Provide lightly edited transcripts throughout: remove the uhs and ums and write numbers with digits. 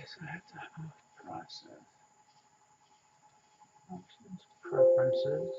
so I have to process options, preferences.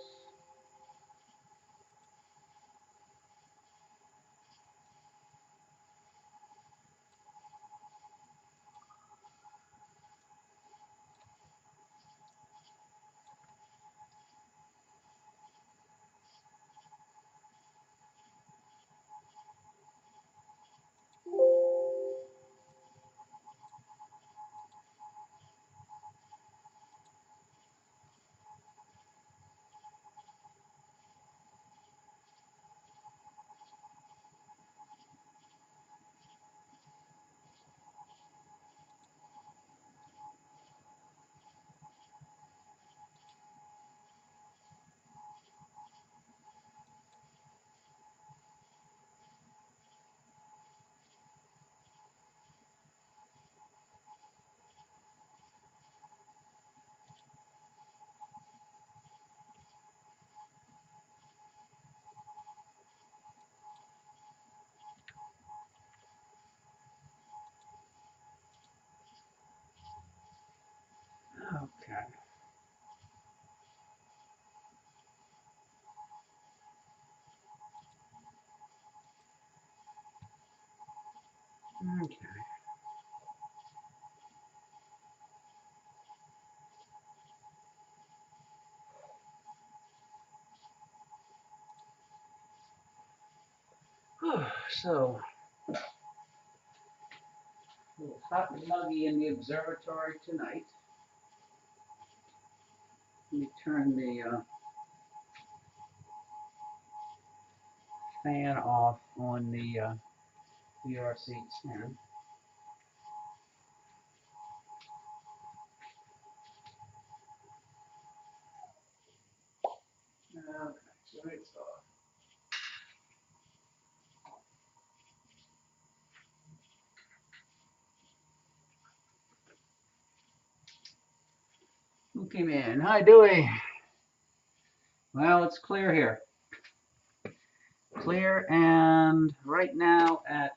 Okay. Okay. So, a little hot and muggy in the observatory tonight. Let me turn the fan off on the VRC-10. Okay, so it's off. Who came in? Hi, Dewey. Well, it's clear here. Clear, and right now at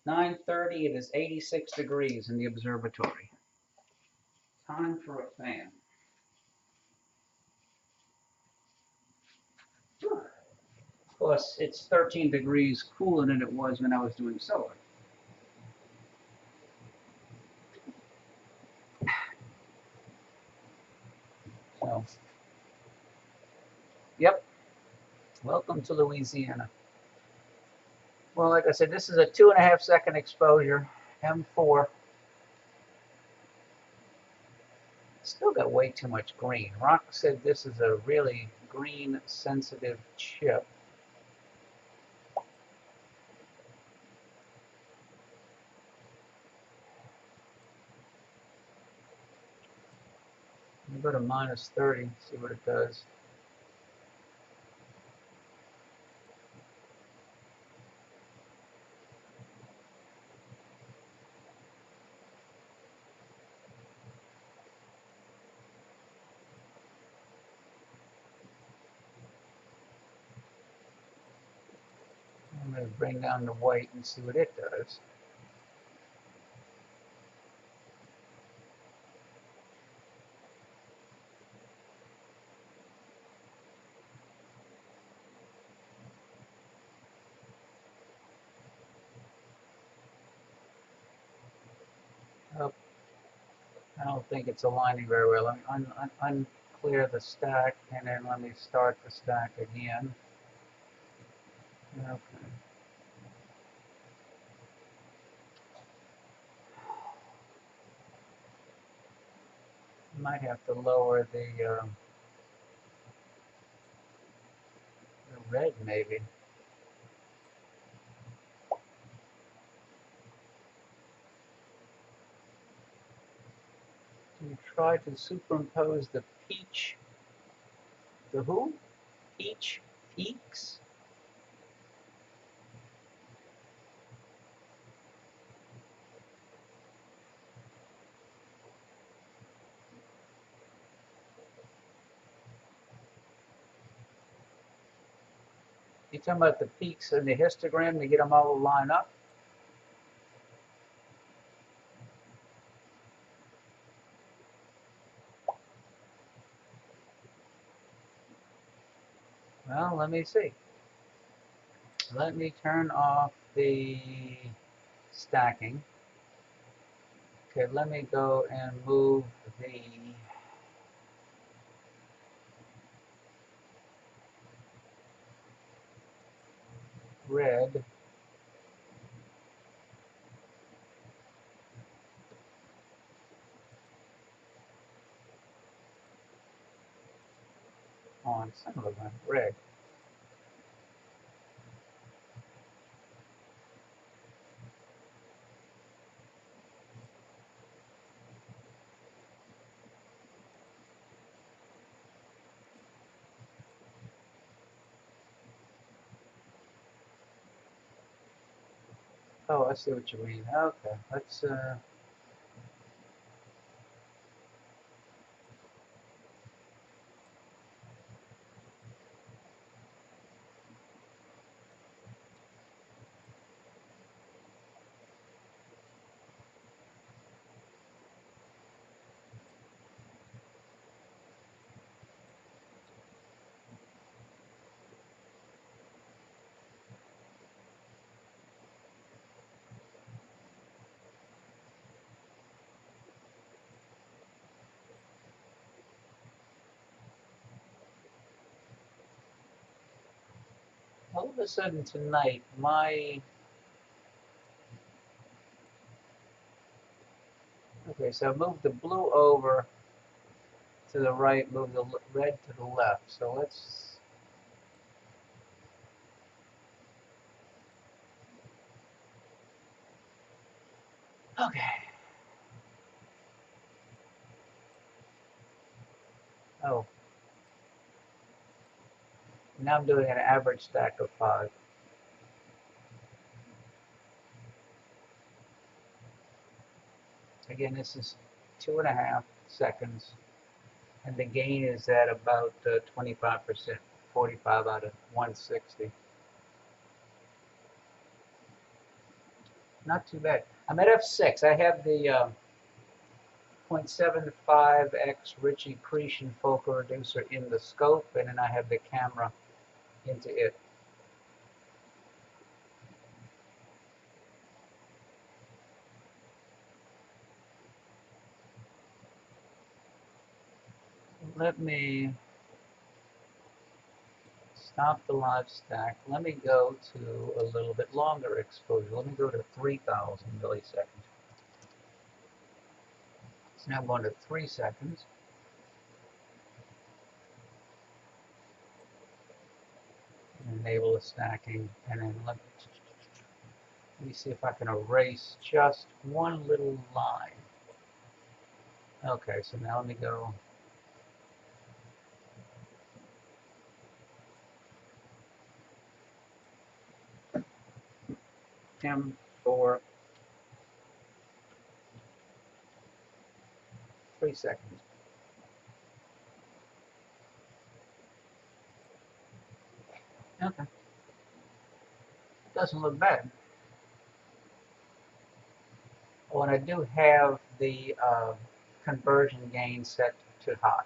9:30, it is 86 degrees in the observatory. Time for a fan. Of course, it's 13 degrees cooler than it was when I was doing solar. So, yep. Welcome to Louisiana. Well, like I said, this is a 2.5 second exposure, M4. Still got way too much green. Rock said this is a really green sensitive chip. Let me go to -30, see what it does. I'm going to bring down the white and see what it does. Oh, I don't think it's aligning very well. Let me unclear the stack, and then let me start the stack again. Okay. Might have to lower the red, maybe. You try to superimpose the peach, the who? Peach peaks? You talking about the peaks in the histogram to get them all to line up? Well, let me see. Let me turn off the stacking. Okay, let me go and move the red on. Son of a gun, red. Oh, I see what you mean. Okay, let's all of a sudden tonight, okay, so I moved the blue over to the right, move the red to the left. So let's, okay. Oh, now I'm doing an average stack of 5. Again, this is 2.5 seconds, and the gain is at about 25%, 45 out of 160. Not too bad. I'm at f6. I have the 0.75x Ritchie accretion focal reducer in the scope, and then I have the camera into it. Let me stop the live stack. Let me go to a little bit longer exposure. Let me go to 3,000 milliseconds. So now I'm going to 3 seconds. Enable the stacking, and then let me see if I can erase just one little line. Okay, so now let me go M for 3 seconds. Okay, doesn't look bad. Oh, and I do have the conversion gain set to high.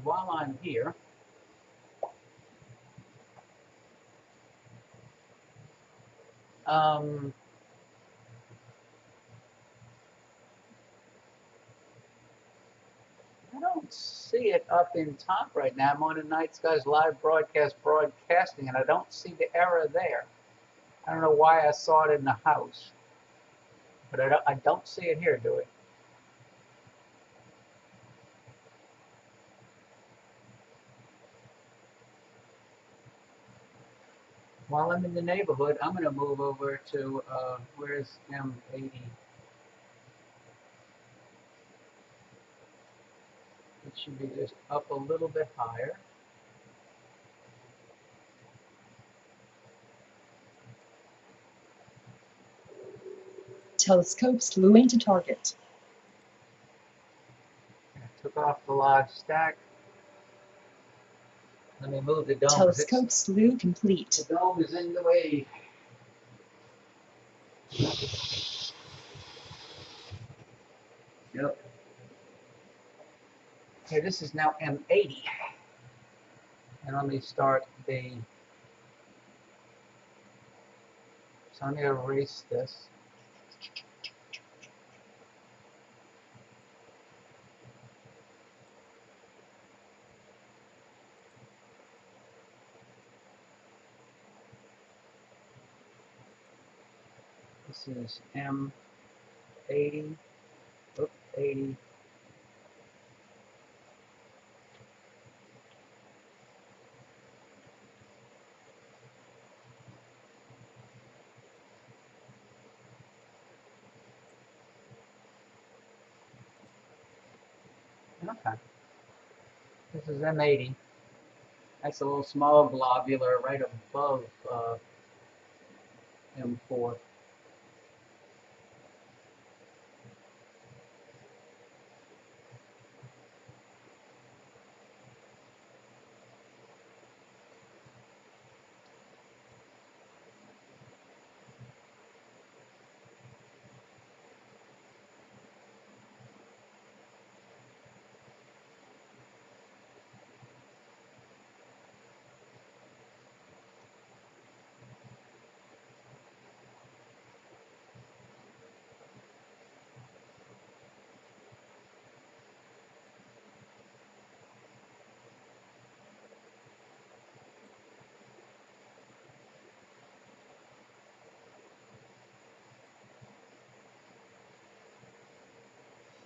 While I'm here, I don't see it up in top right now. I'm on a Night Skies live broadcasting, and I don't see the error there. I don't know why I saw it in the house, but I don't see it here, do it? While I'm in the neighborhood, I'm going to move over to, where's M80? It should be just up a little bit higher. Telescope slew into target. I took off the live stack. Let me move the dome. Telescope slew complete. The dome is in the way. Okay, this is now M80. And let me start the, so I'm going to erase this. This is M80, 80. Okay, this is M80. That's a little small globular right above M4.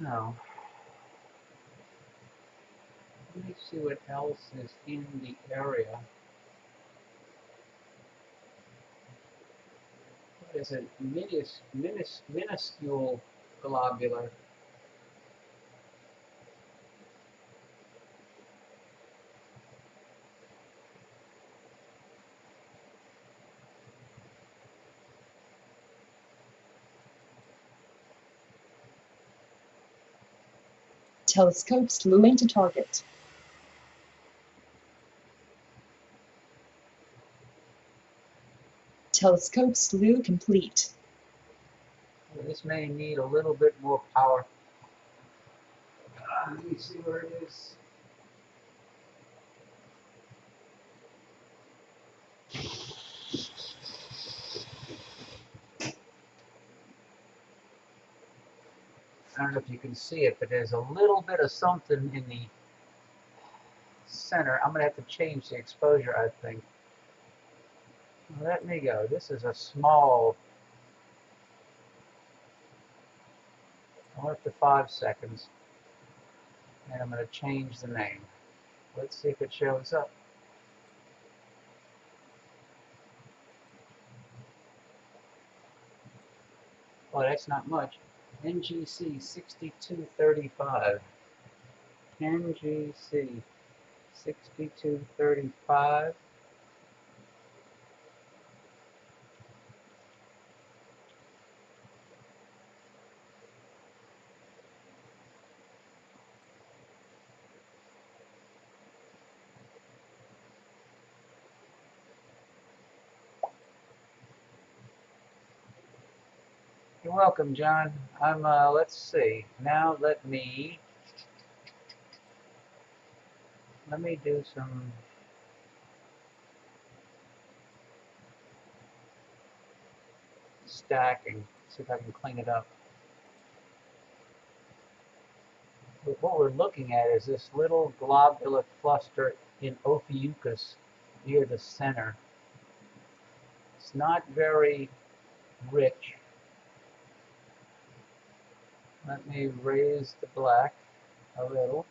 So, let me see what else is in the area. What is it? Minuscule globular. Telescope slew into target. Telescope slew complete. This may need a little bit more power. Let me see where it is. I don't know if you can see it, but there's a little bit of something in the center. I'm going to have to change the exposure, I think. Let me go. This is a small, up to 5 seconds. And I'm going to change the name. Let's see if it shows up. Oh, that's not much. NGC 6235. NGC 6235. You're welcome, John. Let's see. Now let me do some stacking. See if I can clean it up. But what we're looking at is this little globular cluster in Ophiuchus near the center. It's not very rich. Let me raise the black a little.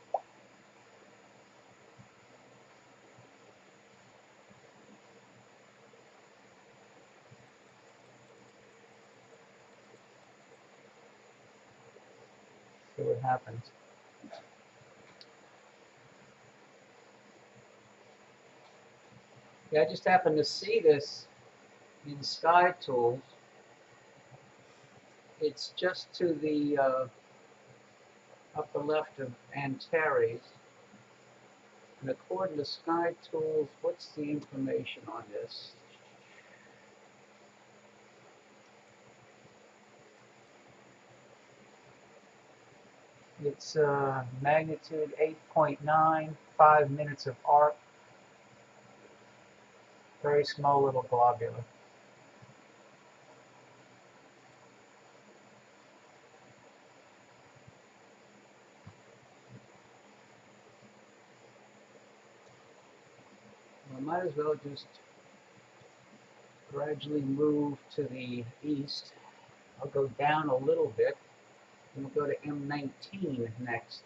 See what happens. Yeah, I just happened to see this in Sky Tools. It's just to the upper left of Antares. And according to Sky Tools, what's the information on this? It's magnitude 8.9, 5 minutes of arc. Very small little globule. I might as well just gradually move to the east. I'll go down a little bit, and we'll go to M19 next.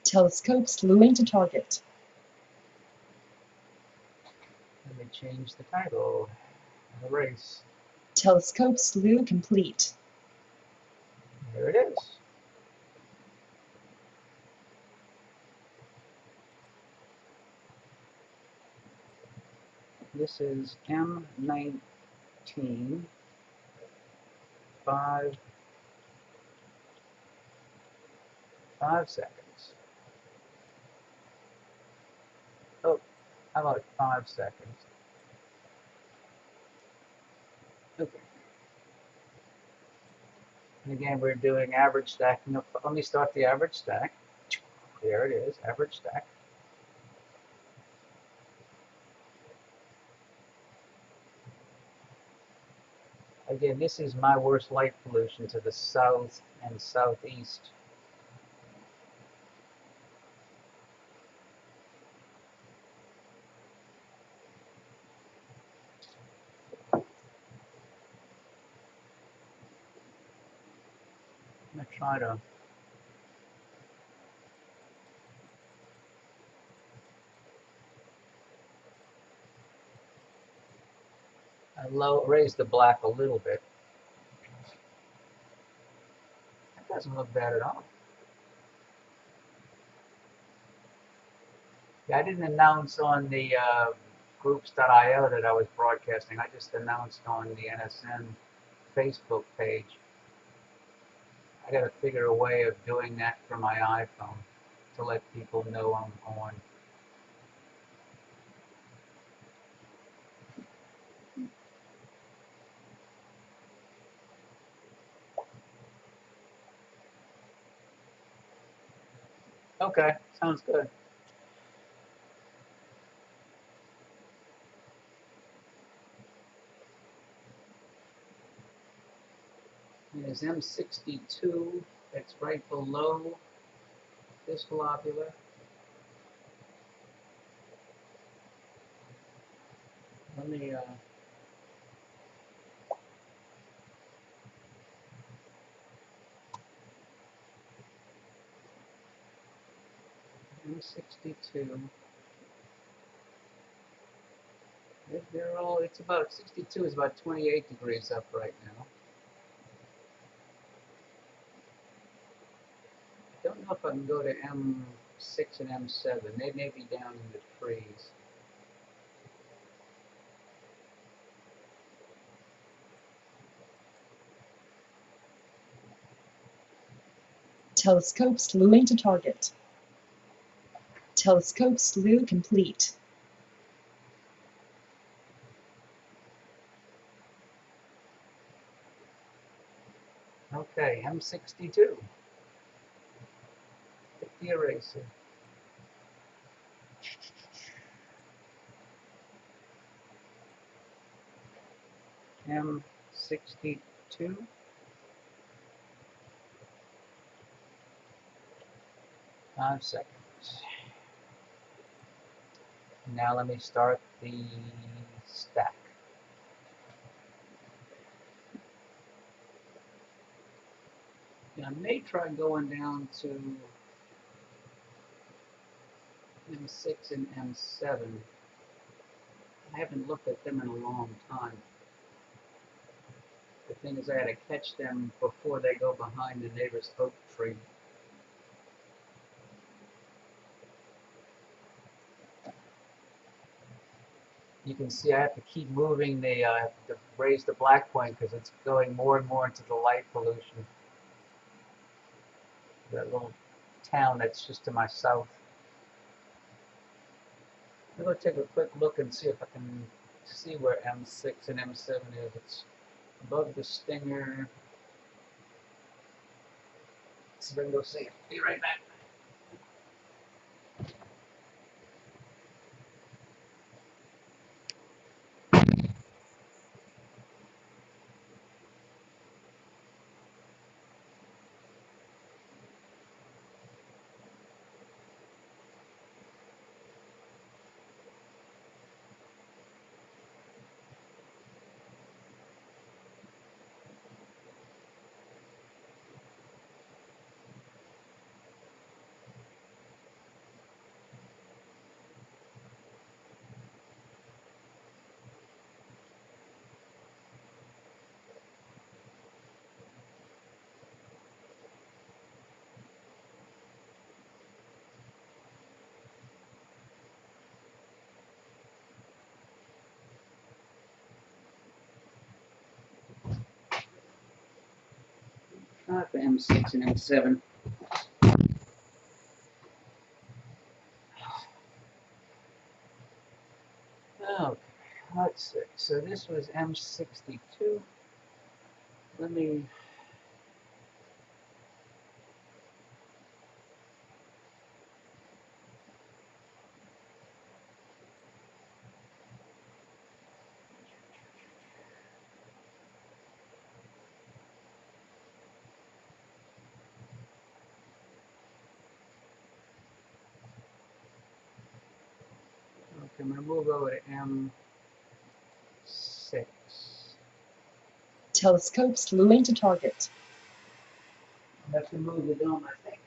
Telescope slewing to target. Let me change the title. Erase. Telescope slew complete. There it is. This is M19, 5 seconds. Oh, how about 5 seconds? Okay. And again, we're doing average stacking. Let me start the average stack. There it is, average stack. Again, this is my worst light pollution to the south and southeast. I'm going to try to raise the black a little bit. That doesn't look bad at all. Yeah, I didn't announce on the groups.io that I was broadcasting. I just announced on the NSN Facebook page. I got to figure a way of doing that for my iPhone to let people know I'm on. Okay, sounds good. There's M62 that's right below this globule. Let me M62. They're all. It's about 62 is about 28 degrees up right now. I don't know if I can go to M6 and M7. They may be down in the trees. Telescope slewing to target. Telescope slew complete. Okay, M62. Hit the eraser. M62. Five seconds. Now let me start the stack. I may try going down to M6 and M7. I haven't looked at them in a long time. The thing is, I had to catch them before they go behind the neighbor's oak tree. You can see I have to keep moving the, to raise the black point because it's going more and more into the light pollution. That little town that's just to my south. I'm going to take a quick look and see if I can see where M6 and M7 is. It's above the stinger. Let's see if I can go see it. Be right back. Not the M6 and M7. Okay, let's see. So this was M62. Let me. Okay, I'm going to move over to M6. Telescope slewing to target. I have to move the dome, I think.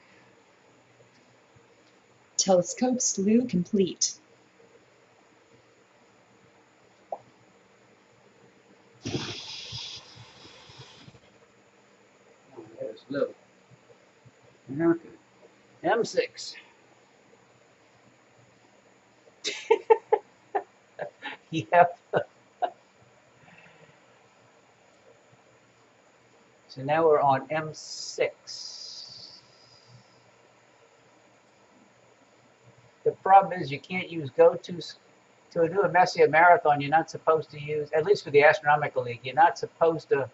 Telescope slew complete. Oh, there's low. Okay. M6. Yep. So now we're on M6. The problem is you can't use go-tos. To do a Messier marathon, you're not supposed to use, at least for the Astronomical League, you're not supposed to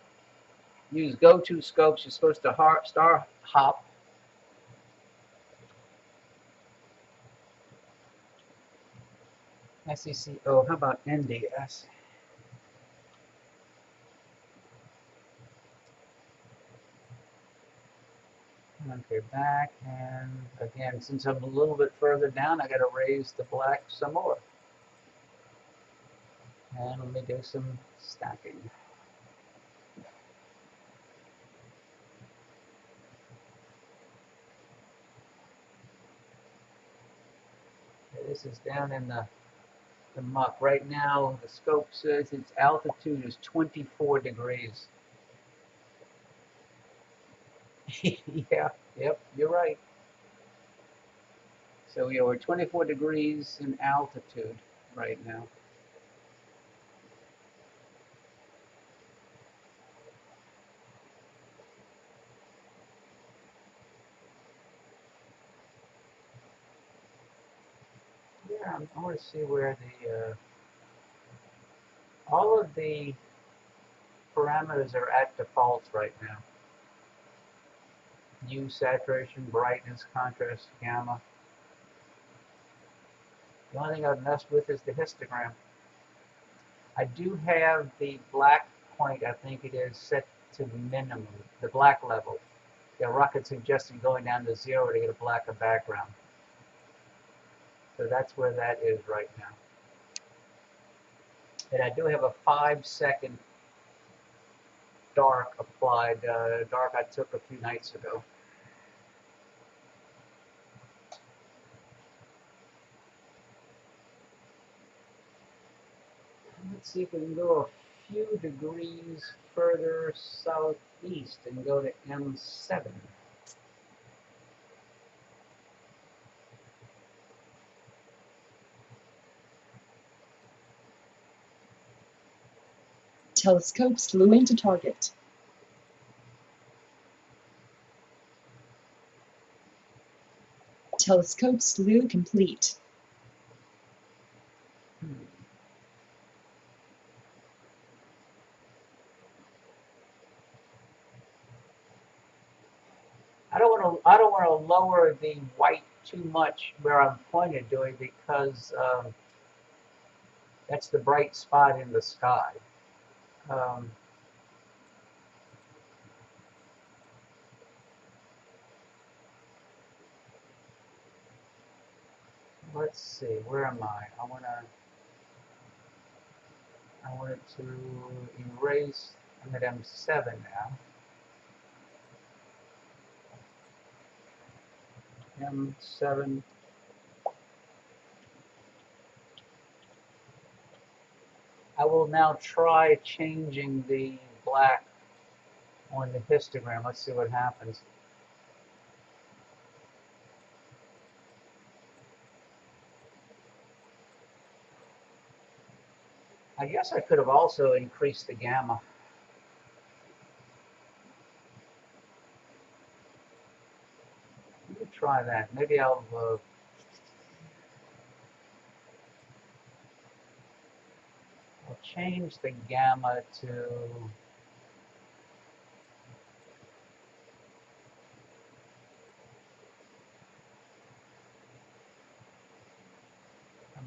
use go-to scopes. You're supposed to star hop. SEC. Oh, how about NDS? Okay, back, and again, since I'm a little bit further down, I got to raise the black some more. And let me do some stacking. Okay, this is down in the muck. Right now, the scope says its altitude is 24 degrees. Yeah, yep, you're right. So yeah, we're 24 degrees in altitude right now. Yeah, I want to see where the all of the parameters are at default right now. Hue, saturation, brightness, contrast, gamma. The only thing I've messed with is the histogram. I do have the black point, I think it is, set to minimum, the black level. The rocket suggested going down to 0 to get a blacker background. So that's where that is right now. And I do have a 5-second dark applied, dark I took a few nights ago. Let's see if we can go a few degrees further southeast and go to M7. Telescope slewing to target. Telescope slew complete. I don't want to lower the white too much where I'm pointed doing because that's the bright spot in the sky. Um, let's see, where am I? I want it to erase. I'm at M7 now. M7. I will now try changing the black on the histogram. Let's see what happens. I guess I could have also increased the gamma. Let me try that. Maybe I'll change the gamma to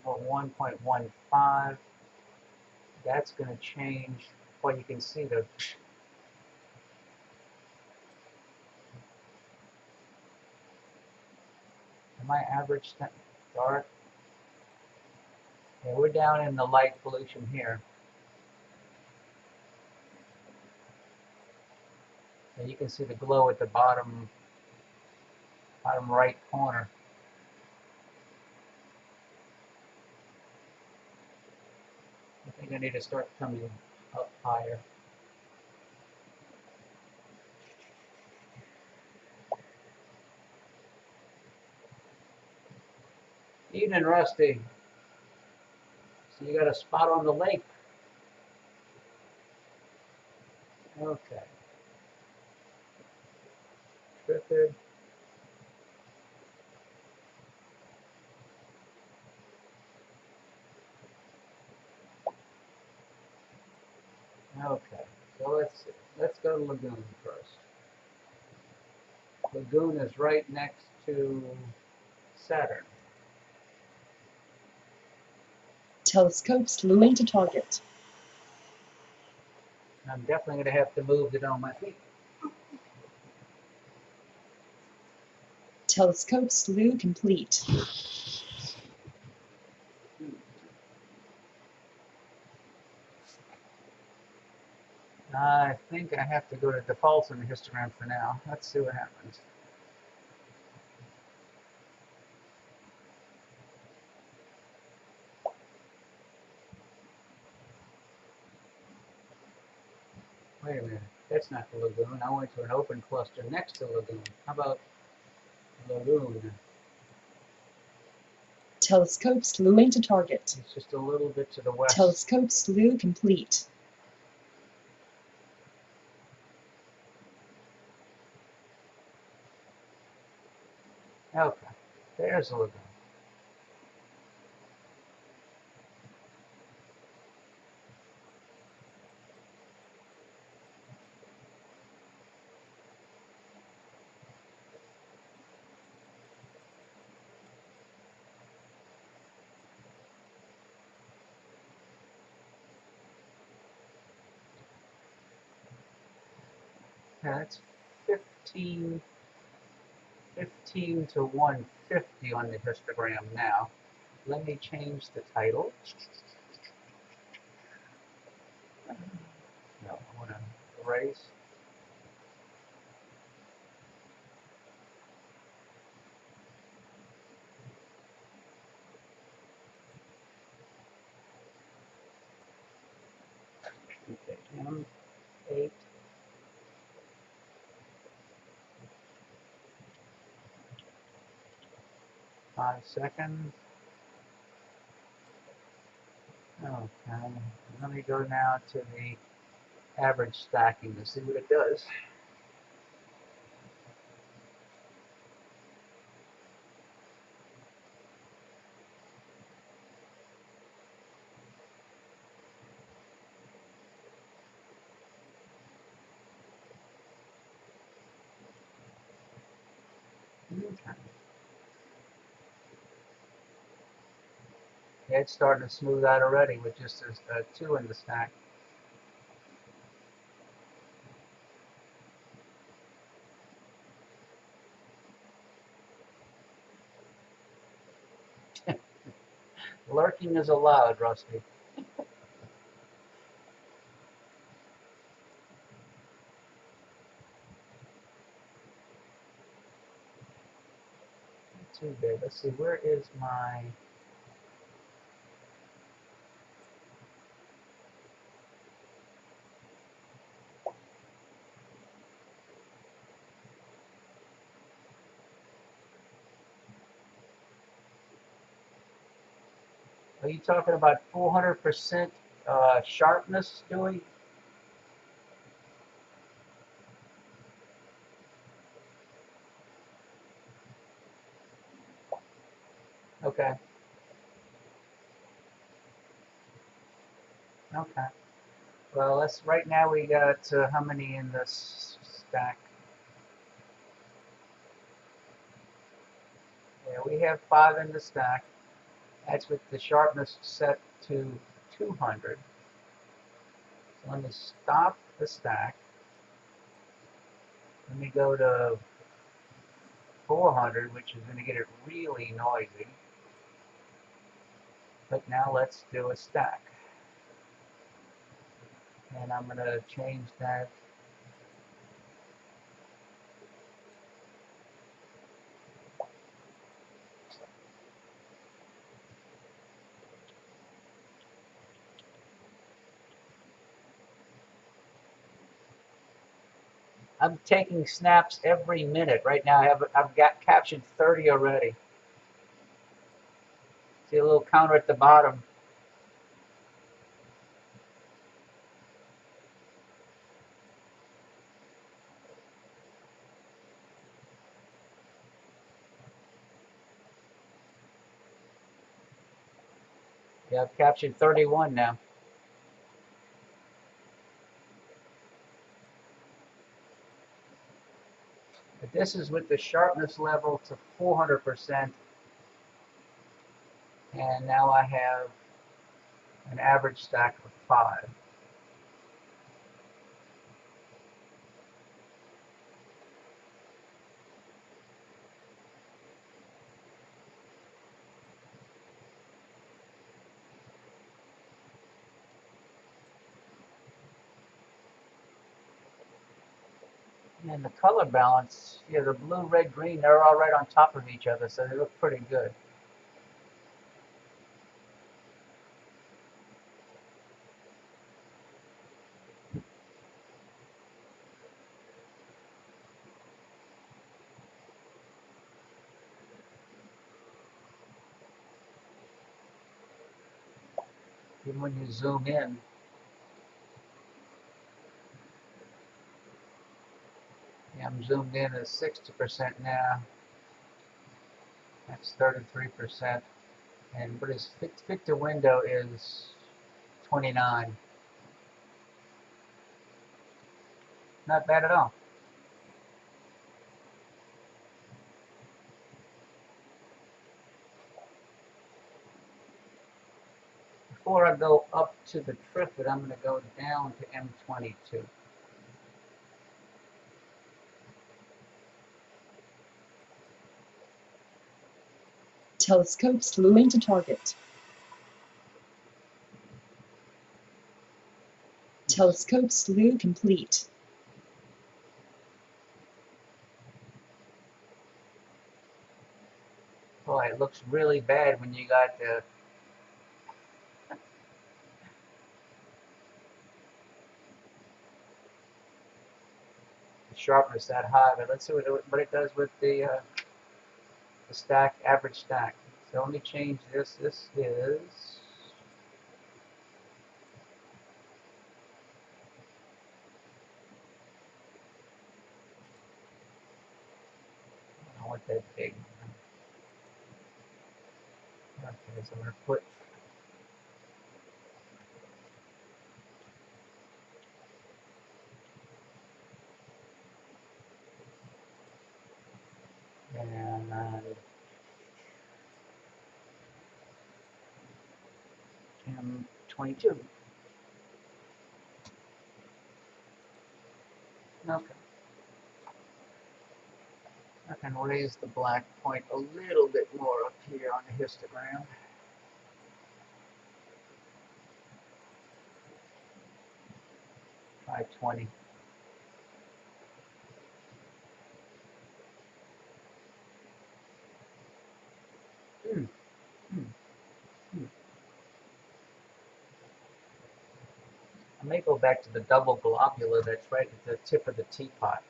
about 1.15. That's going to change. Well, you can see my average dark. Yeah, we're down in the light pollution here. And you can see the glow at the bottom right corner. I think I need to start coming up higher. Evening, Rusty. So you got a spot on the lake. Okay. Trifid. Okay. So let's see. Let's go to Lagoon first. Lagoon is right next to Saturn. Telescope slewing to target. I'm definitely going to have to move it on my feet. Telescope slew complete. I think I have to go to defaults in the histogram for now. Let's see what happens. Wait a minute. That's not the lagoon. I went to an open cluster next to lagoon. How about lagoon? Telescope slewing to target. It's just a little bit to the west. Telescope slew complete. Okay. There's the lagoon. Yeah, that's 15 to 150 on the histogram now. Let me change the title. No, I want to erase. Okay, M8. Five seconds. Okay, let me go now to the average stacking to see what it does. Okay. Yeah, it's starting to smooth out already with just two in the stack. Lurking is allowed, Rusty. Too big. Let's see, where is my... Are you talking about 400% sharpness, Dewey? Okay. Okay. Well, right now we got how many in this stack? Yeah, we have 5 in the stack. That's with the sharpness set to 200. So let me stop the stack. Let me go to 400, which is going to get it really noisy. But now let's do a stack. And I'm going to change that. I'm taking snaps every minute. Right now I've got captured 30 already. See a little counter at the bottom. Yeah, I've captured 31 now. But this is with the sharpness level to 400%. And now I have an average stack of 5. And the color balance, yeah, the blue, red, green, they're all right on top of each other, so they look pretty good. Even when you zoom in, yeah, I'm zoomed in at 60% now. That's 33%. And what is fit to window is 29. Not bad at all. Before I go up to the Trifid, I'm going to go down to M22. Telescope slewing to target. Telescope slew complete. Boy, it looks really bad when you got the sharpness that high. But let's see what it does with the stack, average stack. So let me change this. This is... I don't want that big. Okay, so I'm going to put... And M22. Okay. I can raise the black point a little bit more up here on the histogram. Try 20. I may go back to the double globular that's right at the tip of the teapot.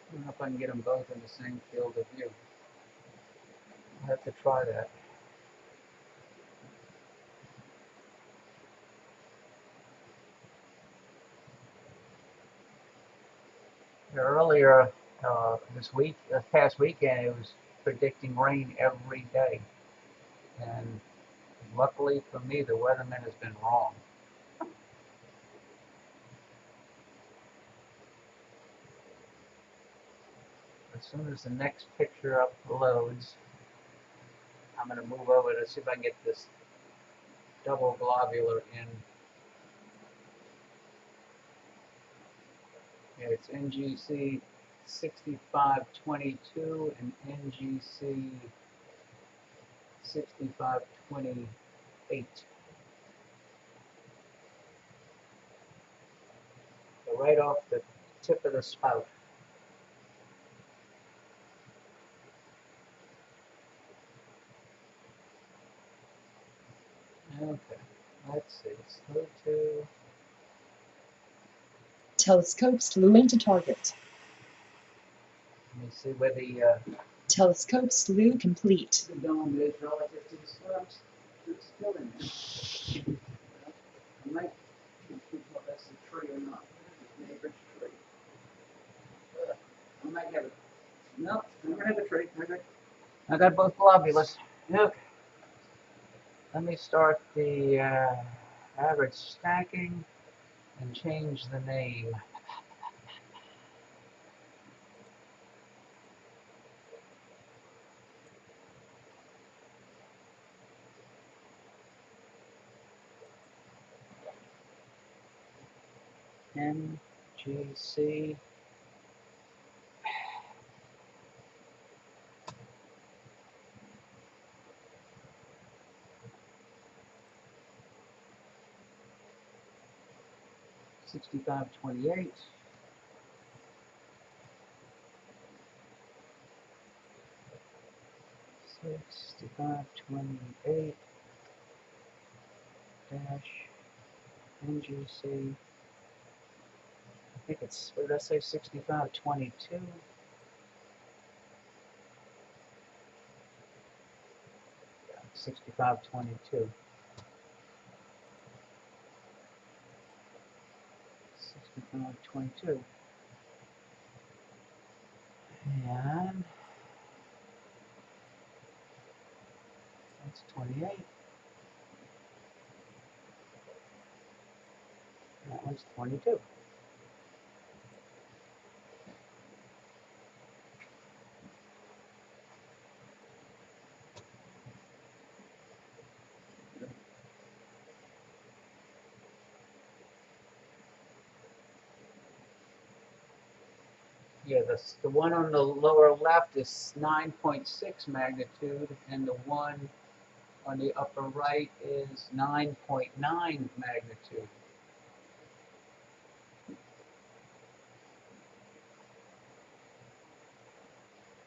I don't know if I can get them both in the same field of view. I'll have to try that. Earlier this past weekend, it was predicting rain every day. And luckily for me, the weatherman has been wrong. As soon as the next picture uploads, I'm going to move over to see if I can get this double globular in. Yeah, it's NGC 6522 and NGC 6528. So right off the tip of the spout. Okay, let's see. Slow to. Telescope slewing to target. Let me see where the Telescope slew complete. dome is relative to the slopes. It's still in there. I might well, that's the tree or not. This neighbor's tree. I might have it. Nope, I don't have a tree. Okay. I got both globulars. Okay. Let me start the average stacking and change the name. NGC. $65.28. $65.28 dash NGC. I think it's, what did I say, 65.22? Yeah, 65.22. 65.22. And that's 28. That one's 22. Yeah, the one on the lower left is 9.6 magnitude, and the one on the upper right is 9.9 magnitude.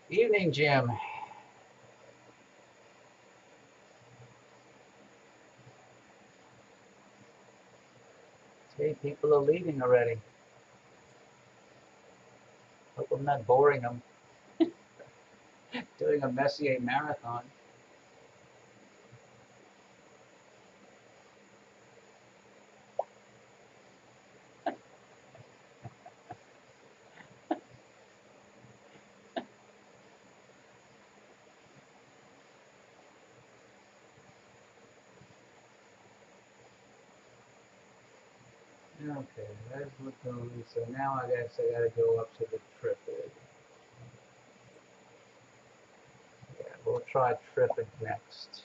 Evening, Jim. See, people are leaving already. Hope I'm not boring them. Doing a Messier marathon. Okay, there's Lagoon. So now I guess I gotta go up to the Trifid. Yeah, we'll try Trifid next.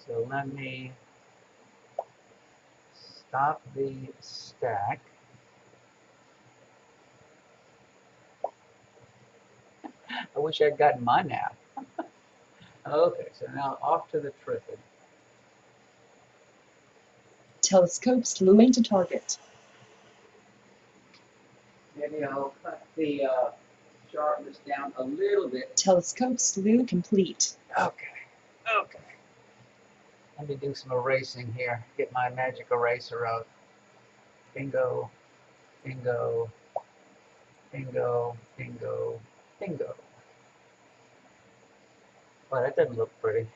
So let me stop the stack. I wish I'd gotten my nap. Okay, so now off to the Trifid. Telescope slewing to target. Maybe I'll cut the sharpness down a little bit. Telescope slew complete. Okay, okay. Let me do some erasing here. Get my magic eraser out. Bingo, bingo, bingo, bingo, bingo. Oh, that doesn't look pretty.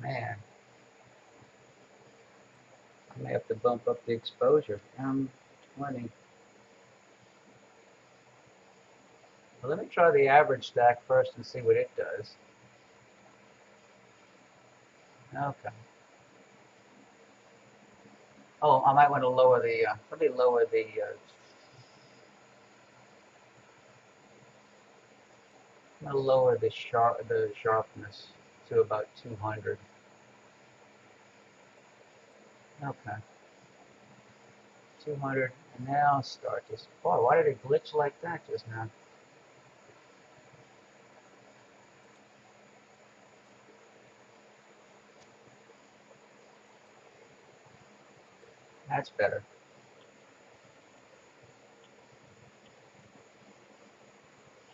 Man, I may have to bump up the exposure. M20. Well, let me try the average stack first and see what it does. Okay. Oh, I might want to lower the, let me lower the, I'm going to lower the sharpness to about 200. Okay. 200, and now start this. Boy, why did it glitch like that just now? That's better.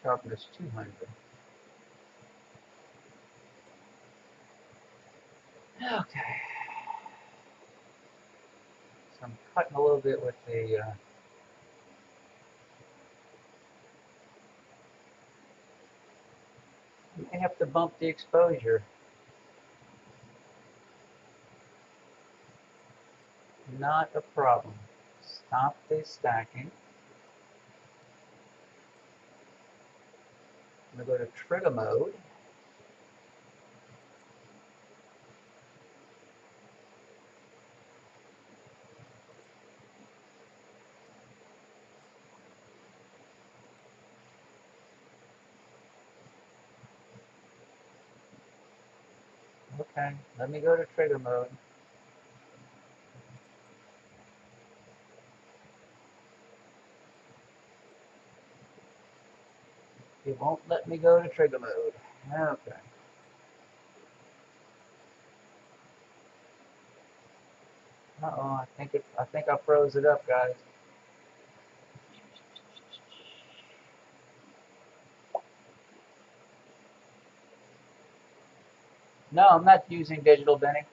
Sharpness 200. Okay. So I'm cutting a little bit with the, you may have to bump the exposure. Not a problem. Stop the stacking. I'm going to go to trigger mode. Okay, let me go to trigger mode. It won't let me go to trigger mode. Okay. Uh-oh, I think I froze it up, guys. No, I'm not using digital binning.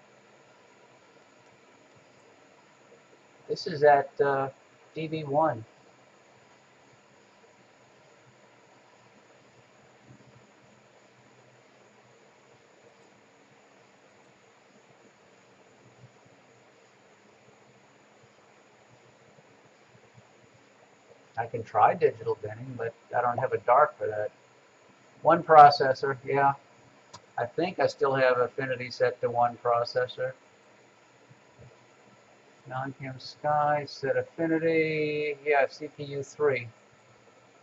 This is at DB1. I can try digital binning, but I don't have a dark for that. One processor, yeah. I think I still have affinity set to one processor. MallinCam Sky, set affinity, yeah, CPU 3.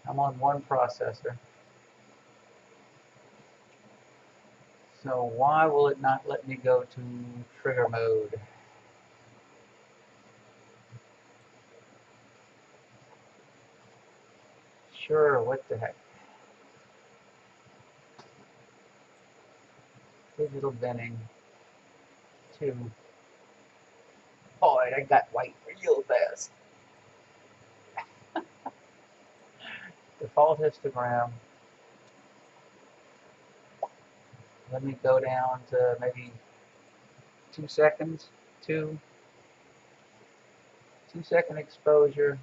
I'm on one processor. So why will it not let me go to trigger mode? Sure, what the heck. Digital binning 2. Boy, I got white real fast. Default histogram. Let me go down to maybe 2 seconds. 2-second exposure.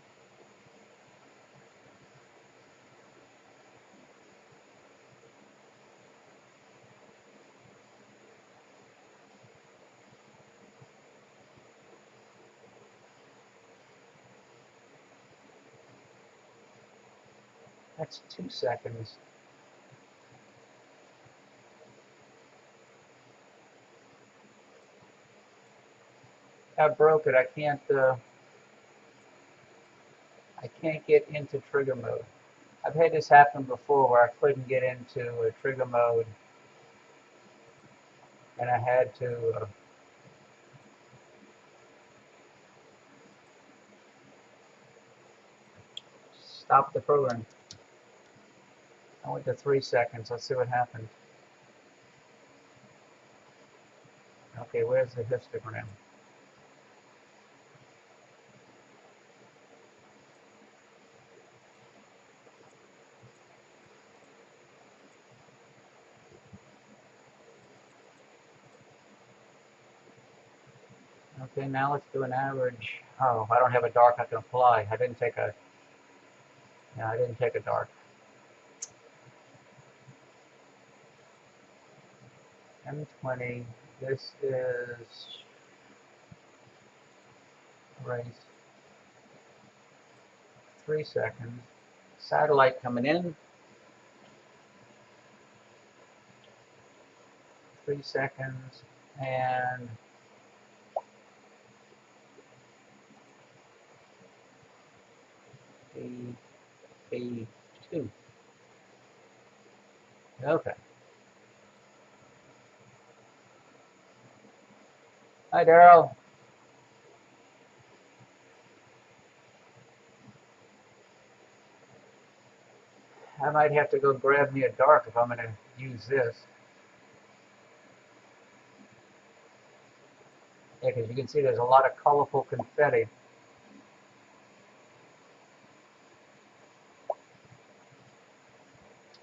That's 2 seconds. I broke it. I can't get into trigger mode. I've had this happen before where I couldn't get into a trigger mode, and I had to stop the program. I went to 3 seconds. Let's see what happened. Okay, where's the histogram? Okay, now let's do an average. Oh, I don't have a dark I can apply. I didn't take a dark. M20. This is race 3 seconds. Satellite coming in. 3 seconds, and B2. Okay. Hi, Daryl. I might have to go grab me a dark if I'm going to use this. Yeah, because you can see there's a lot of colorful confetti.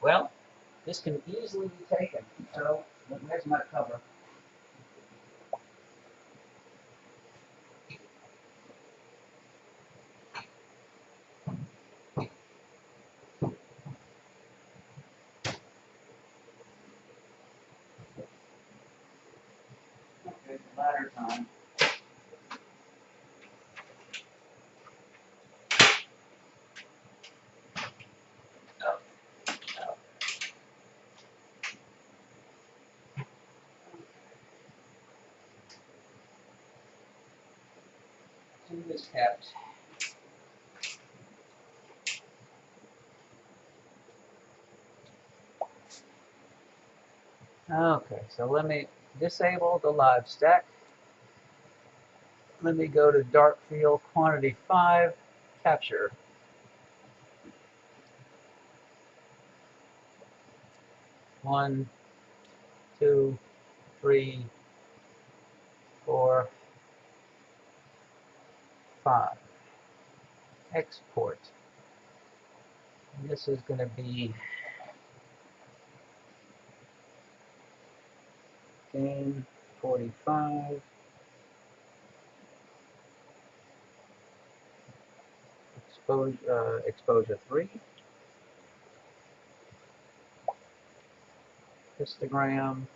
Well, this can easily be taken. So, where's my cover? Okay, ladder time. Tube is kept. Okay, so let me disable the live stack. Let me go to dark field quantity 5, capture. 1, 2, 3, 4, 5. Export. And this is going to be gain 45. Exposure 3. Histogram.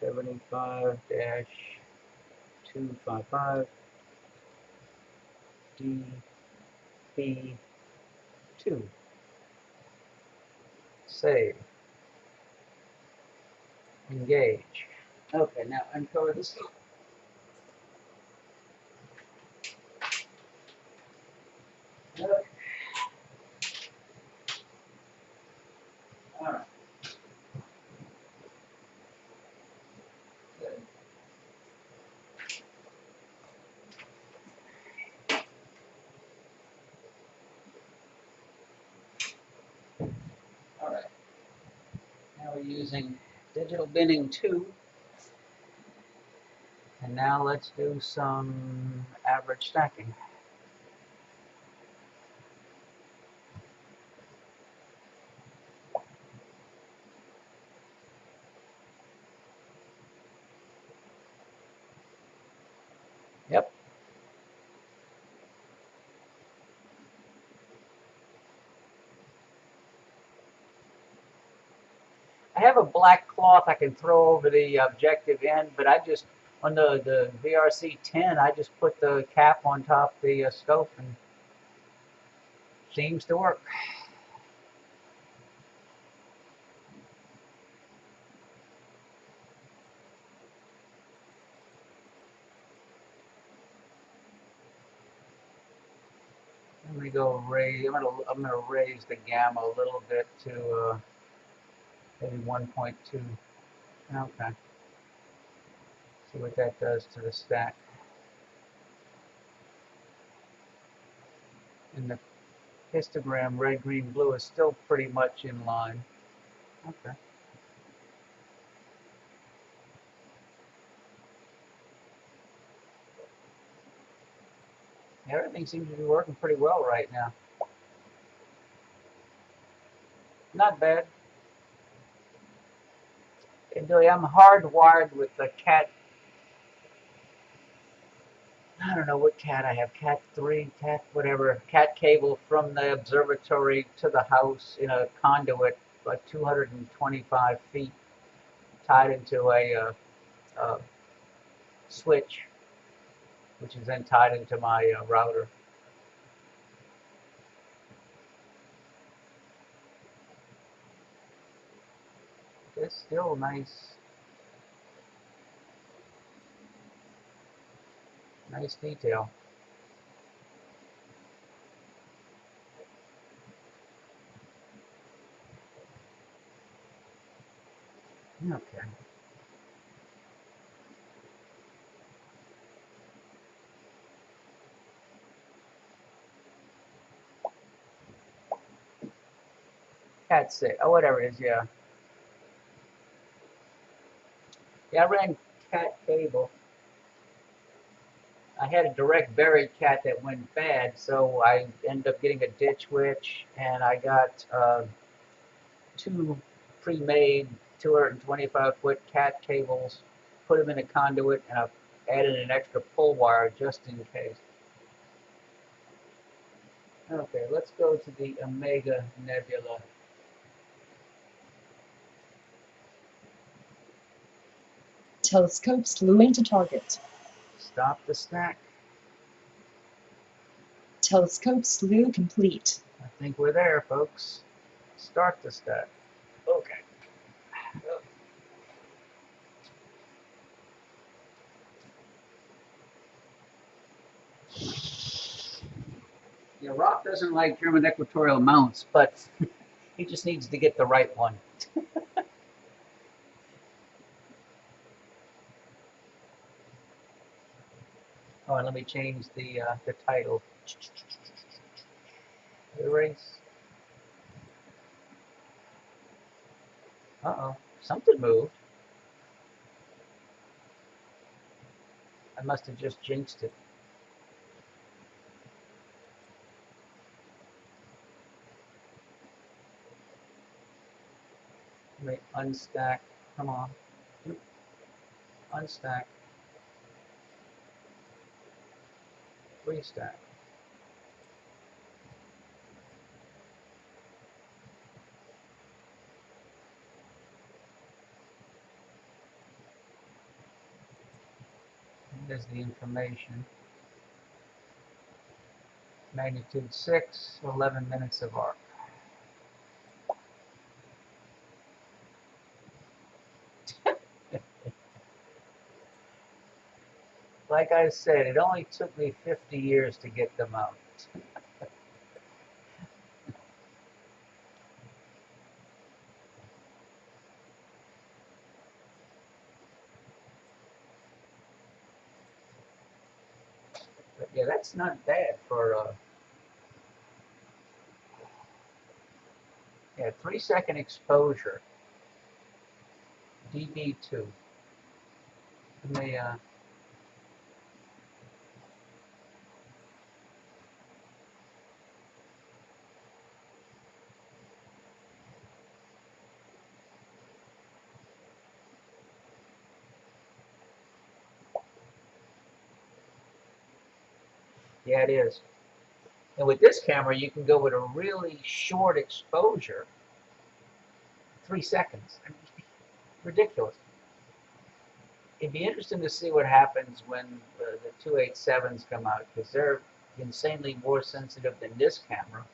-255 DB2. Save. Engage. Okay, now uncover the scope. Okay. All right. Good. All right. Now we're using digital binning 2. And now let's do some average stacking. Yep. I have a black cloth I can throw over the objective end, but I just On the VRC-10, I just put the cap on top of the scope and seems to work. Let me go raise. I'm gonna raise the gamma a little bit to maybe 1.2. Okay. See what that does to the stack. And the histogram red, green, blue is still pretty much in line. Okay. Everything seems to be working pretty well right now. Not bad. And Billy, I'm hardwired with the cat. I don't know what cat I have. Cat 3, cat whatever. Cat cable from the observatory to the house in a conduit, like 225 feet, tied into a switch, which is then tied into my router. It's still nice. Nice detail. Okay. Cat 6. Oh, whatever it is, yeah. Yeah, I ran cat cable. I had a direct buried cat that went bad, so I ended up getting a ditch witch, and I got two pre-made 225-foot cat cables, put them in a conduit, and I added an extra pull wire just in case. Okay, let's go to the Omega Nebula. Telescope slewing to target. Stop the stack. Telescope slew complete. I think we're there, folks. Start the stack. Okay. Yeah, Rock doesn't like German equatorial mounts, but he just needs to get the right one. Oh, and let me change the title. Erase. Uh-oh, something moved. I must have just jinxed it. Let me unstack. Come on. Unstack. Restack. There's the information. Magnitude 6, 11 minutes of arc. Like I said, it only took me 50 years to get them out. But yeah, that's not bad for yeah, 3-second exposure. DB2. Let me yeah, it is. And with this camera, you can go with a really short exposure, 3 seconds. I mean, ridiculous. It'd be interesting to see what happens when the 287s come out, because they're insanely more sensitive than this camera,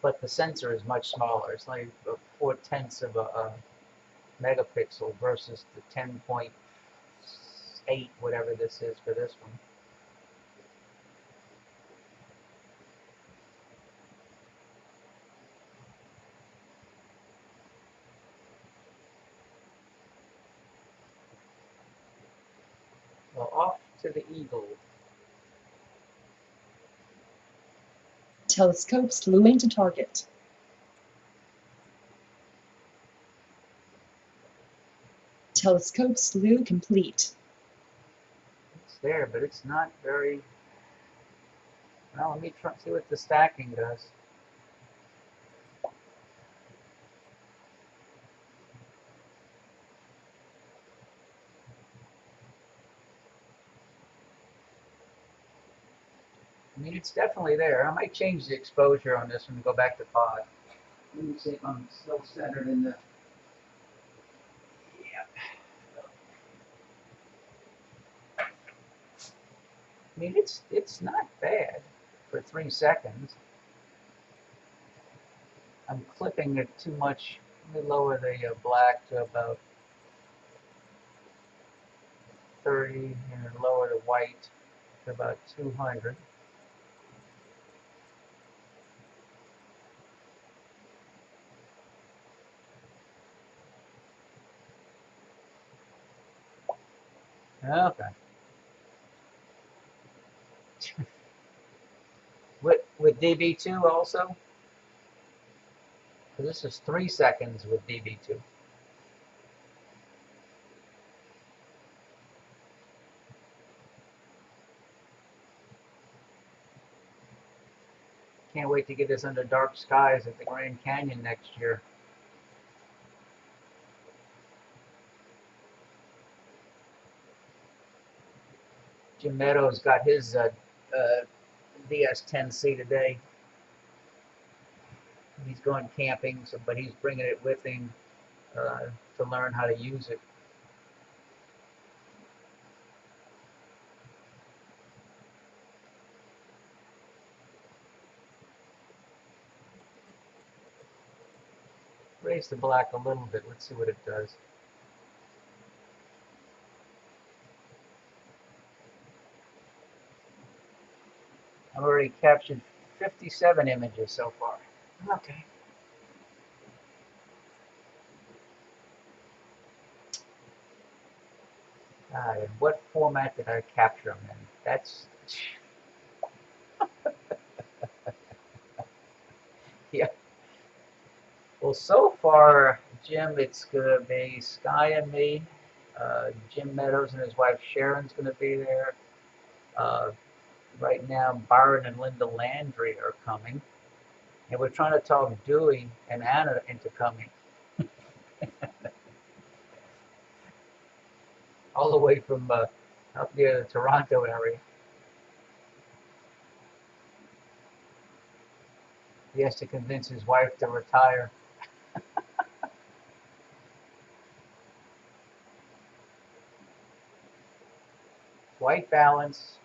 but the sensor is much smaller. It's like 4/10 of a megapixel versus the 10.8, whatever this is for this one. Well, off to the Eagle. Telescope slewing to target. Telescope slew complete. It's there, but it's not very... Well, let me try see what the stacking does. I mean, it's definitely there. I might change the exposure on this one and go back to pod. Let me see if I'm still centered in the... Yeah. I mean, it's not bad for 3 seconds. I'm clipping it too much. Let me lower the black to about 30 and lower the white to about 200. Okay. With DB2 also? So this is 3 seconds with DB2. Can't wait to get this under dark skies at the Grand Canyon next year. Jim Meadows got his DS10c today. He's going camping, but he's bringing it with him to learn how to use it. Raise the black a little bit. Let's see what it does. I've already captured 57 images so far. Okay. And what format did I capture them in? That's... Yeah. Well, so far, Jim, it's going to be Sky and me. Jim Meadows and his wife Sharon's going to be there. Right now, Byron and Linda Landry are coming. And we're trying to talk Dewey and Anna into coming. All the way from up near the Toronto area. He has to convince his wife to retire. White balance.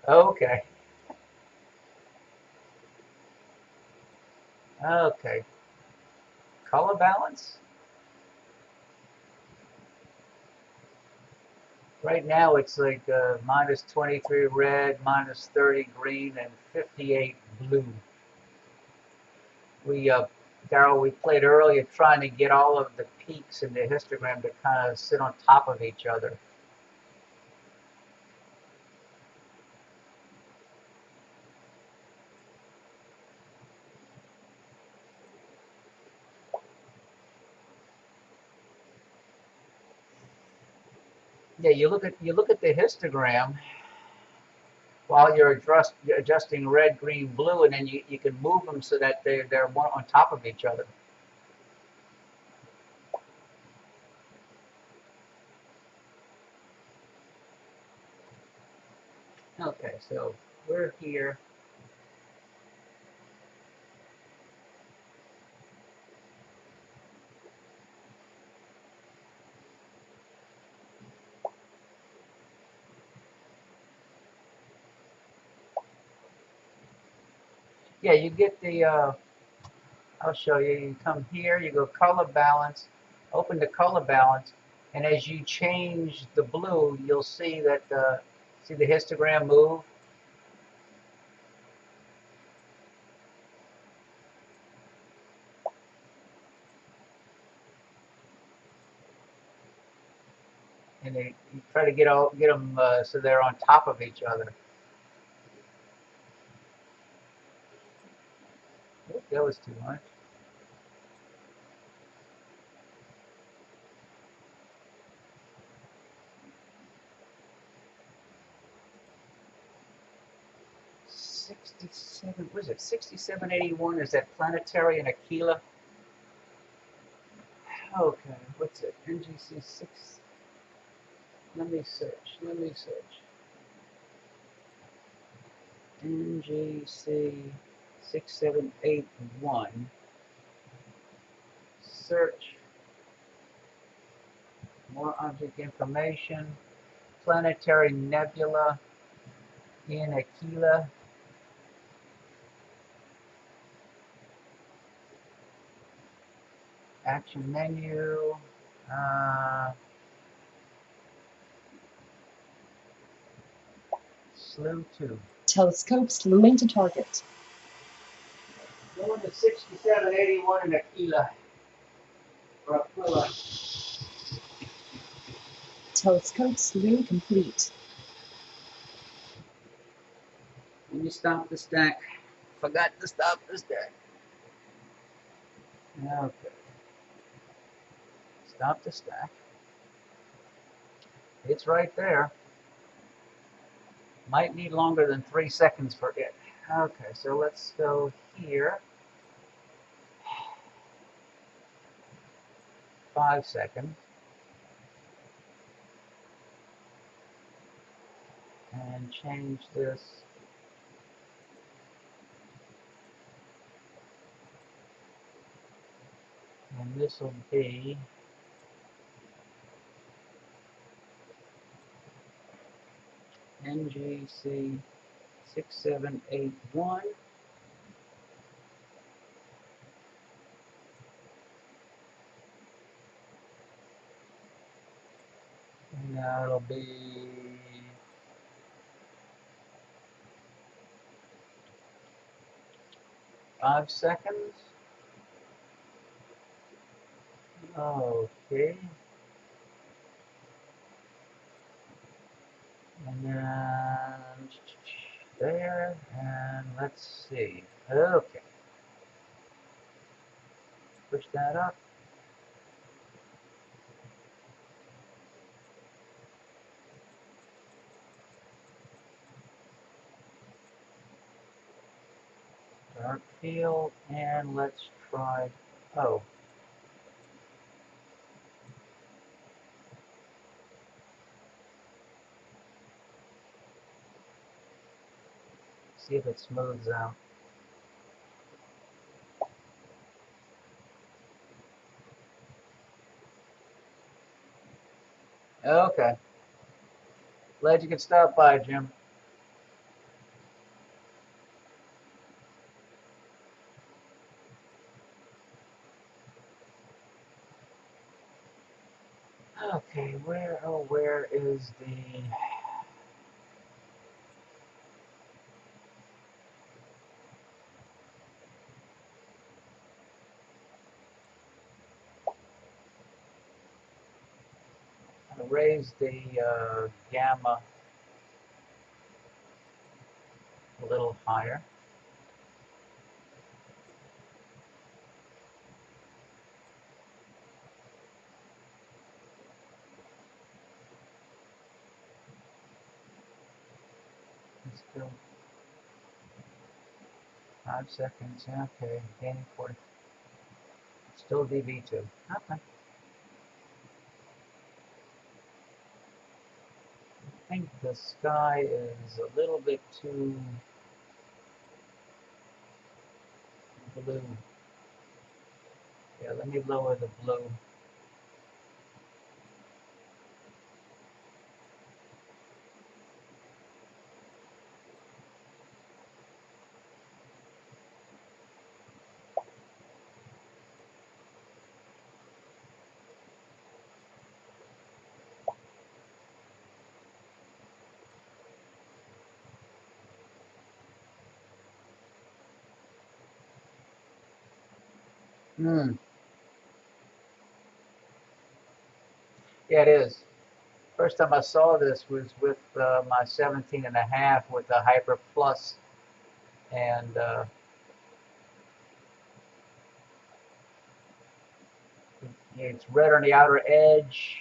Okay. Okay. Color balance. Right now it's like minus 23 red, minus 30 green, and 58 blue. Daryl, we played earlier trying to get all of the peaks in the histogram to kind of sit on top of each other. Yeah, you look at the histogram while you're adjusting red, green, blue, and then you can move them so that they're more on top of each other. Okay, so we're here. Yeah, you get the, I'll show you. You come here, you go color balance, open the color balance, and as you change the blue, you'll see that, see the histogram move? And you try to get them so they're on top of each other. Oop, that was too much. What is it? 6781 is that Planetary and Aquila? Okay, what's it? NGC 6. Let me search. NGC 6781. Search. More object information. Planetary Nebula in Aquila. Action menu. Slew 2. Telescope slewing to target. Going to 6781 in Aquila. Or Aquila. Telescope slew complete. When you stop the stack. Forgot to stop the stack. Okay. Stop the stack. It's right there. Might need longer than 3 seconds for it. Okay, so let's go here. 5 seconds. And change this. And this will be NGC 6781. And now it'll be 5 seconds. Okay. And then there, and let's see. Okay. Push that up. Dark field, and let's try, oh. See if it smooths out. Okay. Glad you could stop by, Jim. Okay, where is the... I'll raise the gamma a little higher. Still 5 seconds. Okay, gaining 40. Still DV2. Okay. I think the sky is a little bit too blue. Yeah, let me lower the blue. Hmm. Yeah, it is. First time I saw this was with my 17 and a half with the Hyper Plus, and it's red on the outer edge,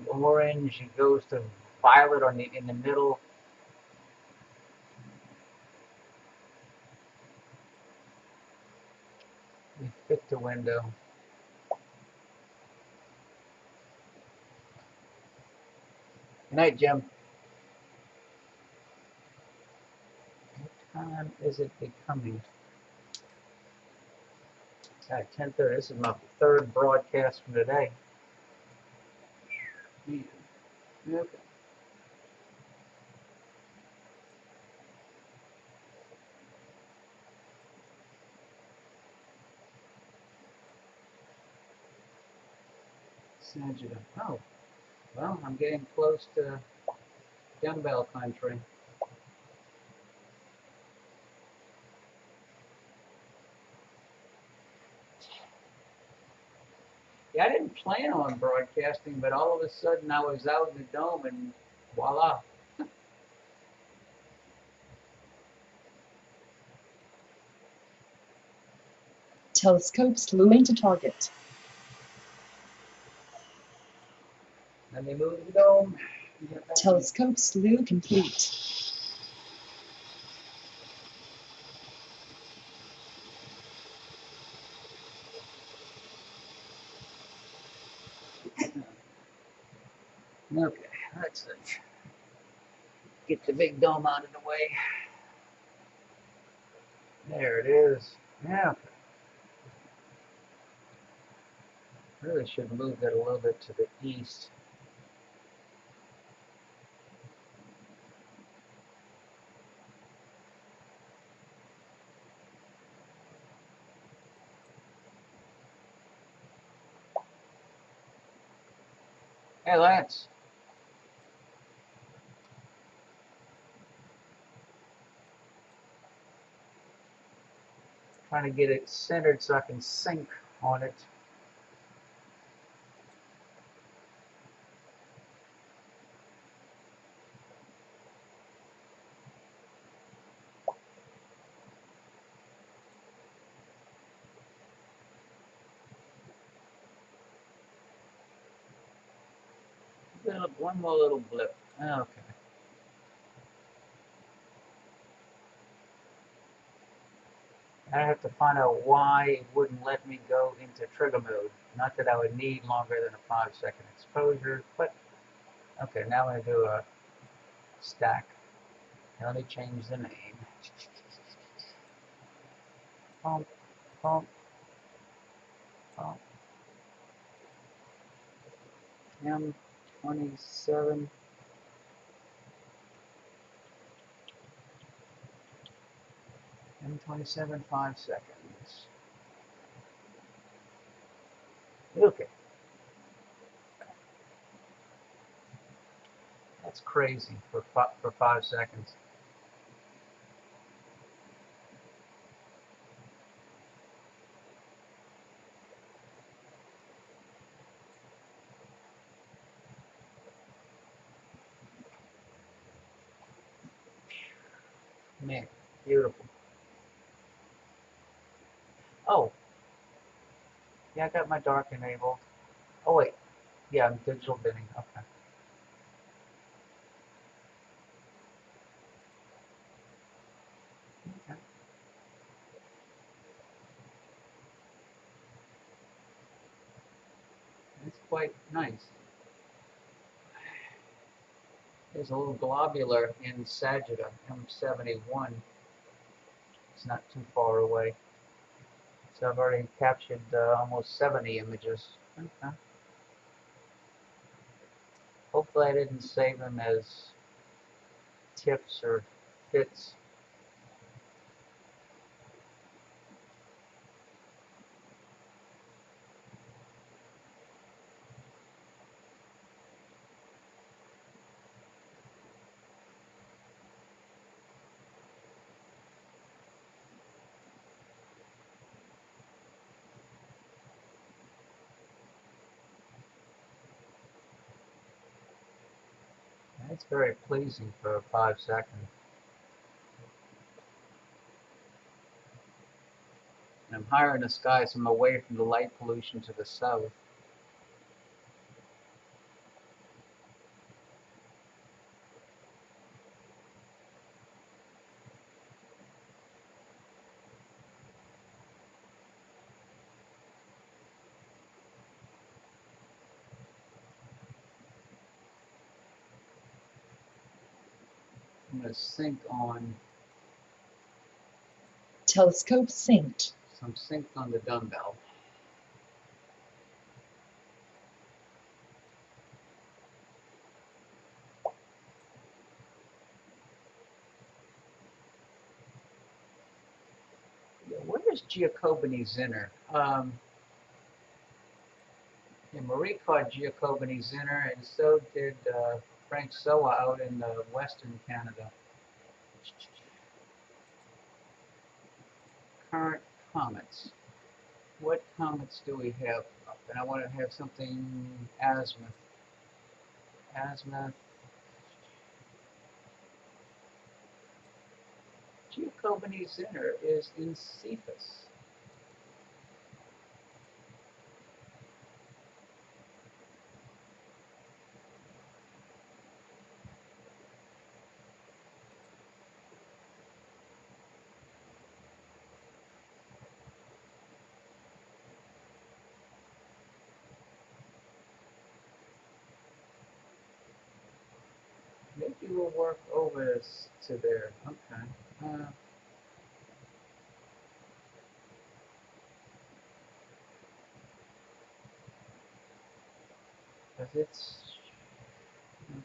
orange. It goes to violet on in the middle. We fit the window. Good night, Jim. What time is it becoming? At 10:30. This is my third broadcast from today. Yeah. Okay. Sagittal. Oh, well, I'm getting close to dumbbell country. Yeah, I didn't plan on broadcasting, but all of a sudden I was out in the dome and voila. Telescope slewing to target. Let me move the dome. Telescope slew complete. Okay, let's get the big dome out of the way. There it is. Yeah. Really should move that a little bit to the east. Hey, Lance. Trying to get it centered so I can sync on it. One more little blip. Okay. I have to find out why it wouldn't let me go into trigger mode. Not that I would need longer than a 5-second exposure, but okay, now I'm going to do a stack. Now let me change the name. Pump, pump, pump. M27. M27, 5 seconds. Okay. That's crazy for 5 seconds. Man, beautiful. Oh, yeah, I got my dark enabled. Oh, wait. Yeah, I'm digital binning. Okay. Okay. It's quite nice. There's a little globular in Sagitta, M71. It's not too far away. So I've already captured almost 70 images. Okay. Hopefully I didn't save them as TIFFs or FITs. That's very pleasing for 5 seconds. And I'm higher in the sky, so I'm away from the light pollution to the south. I'm going to sync on, Telescope synced. so I'm synced on the dumbbell. Yeah, where is Giacobini-Zinner? Yeah, Marie caught Giacobini-Zinner, and so did Frank Soa out in western Canada. Current comets. What comets do we have up? And I want to have something azimuth. Azimuth. Giacobini-Zinner is in Cephas. Maybe we'll work over to there. Okay. Because it's... Okay.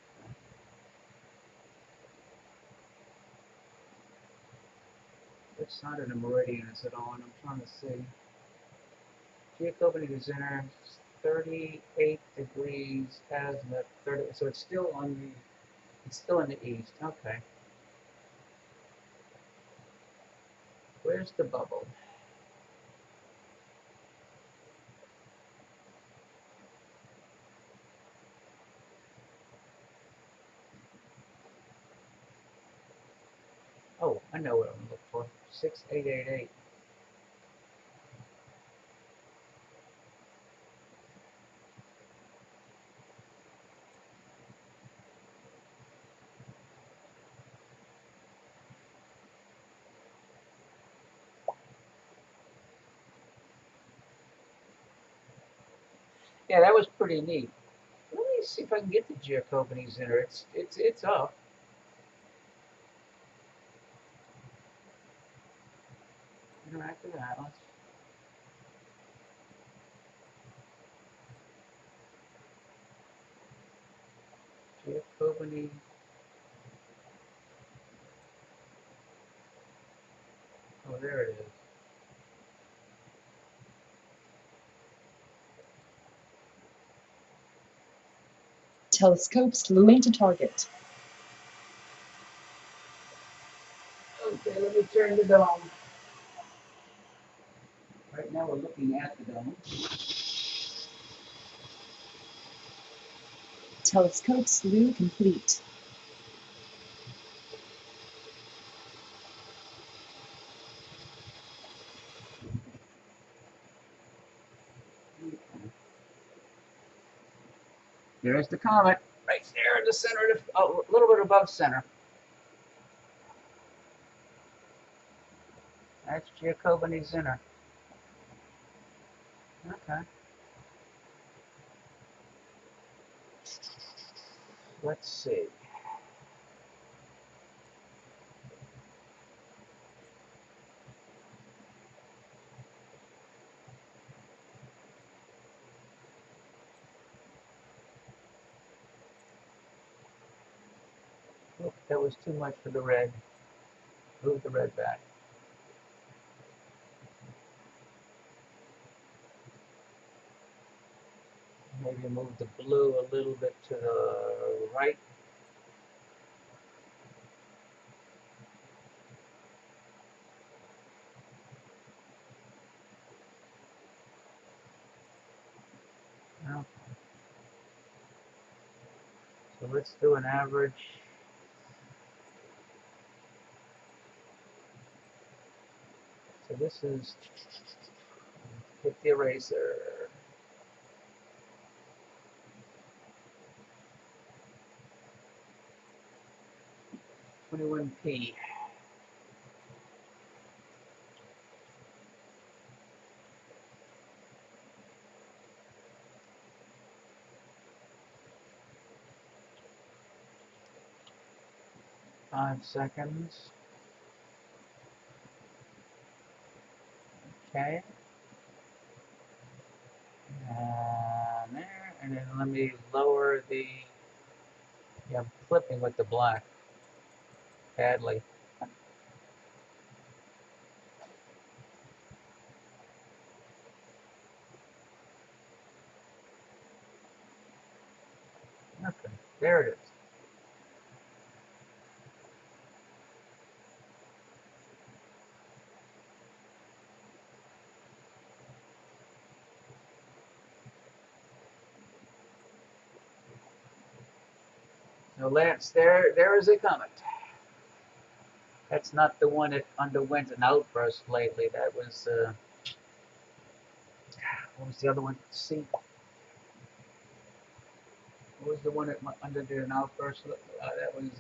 Which side of the meridian is it on? I'm trying to see. Giacobini-Zinner, 38 degrees azimuth, 30. So it's still on the... It's still in the east. Okay. Where's the bubble? Oh, I know what I'm looking for. 6888. Yeah, that was pretty neat. Let me see if I can get the Giacobini-Zinner. It's up. Interactive Atlas. Giacobini. Oh, there it is. Telescope slewing to target. Okay, let me turn the dome. Right now we're looking at the dome. Telescope slew complete. There's the comet, right there in the center, a little bit above center. That's Giacobini-Zinner. Okay. Let's see. Oop, that was too much for the red. Move the red back. Maybe move the blue a little bit to the right. Okay. So let's do an average. So this is, hit the eraser. 21p. Five seconds. Okay. There, and then let me lower the. Yeah, I'm flipping with the black badly. Nothing. There it is. So Lance, there is a comet. That's not the one that underwent an outburst lately. That was what was the other one? C. What was the one that underwent an outburst? That was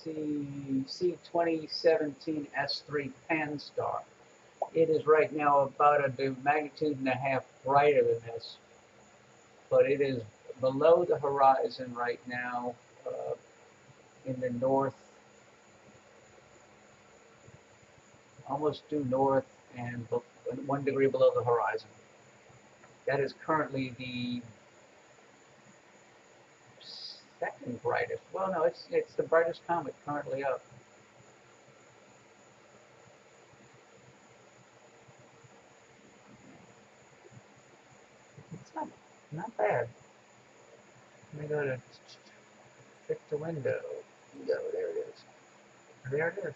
C 2017 S3 Pan Star. It is right now about a magnitude and a half brighter than this, but it is below the horizon right now in the north, almost due north and 1 degree below the horizon. That is currently the second brightest. Well, no, it's the brightest comet currently up. It's not bad. Let me go to pick the window. Go, there it is. There it is.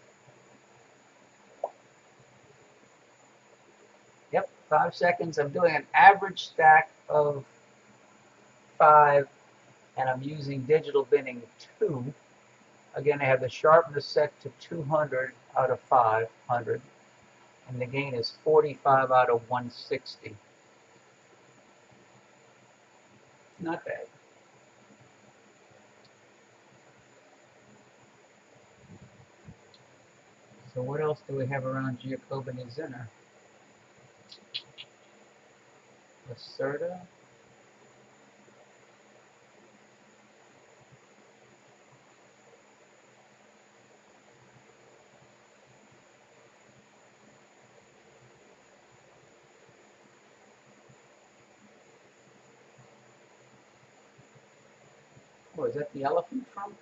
Yep, 5 seconds. I'm doing an average stack of 5, and I'm using digital binning 2. Again, I have the sharpness set to 200 out of 500, and the gain is 45 out of 160. Not bad. So what else do we have around Giacobini-Zinner? Lacerda. Oh, is that the elephant trunk?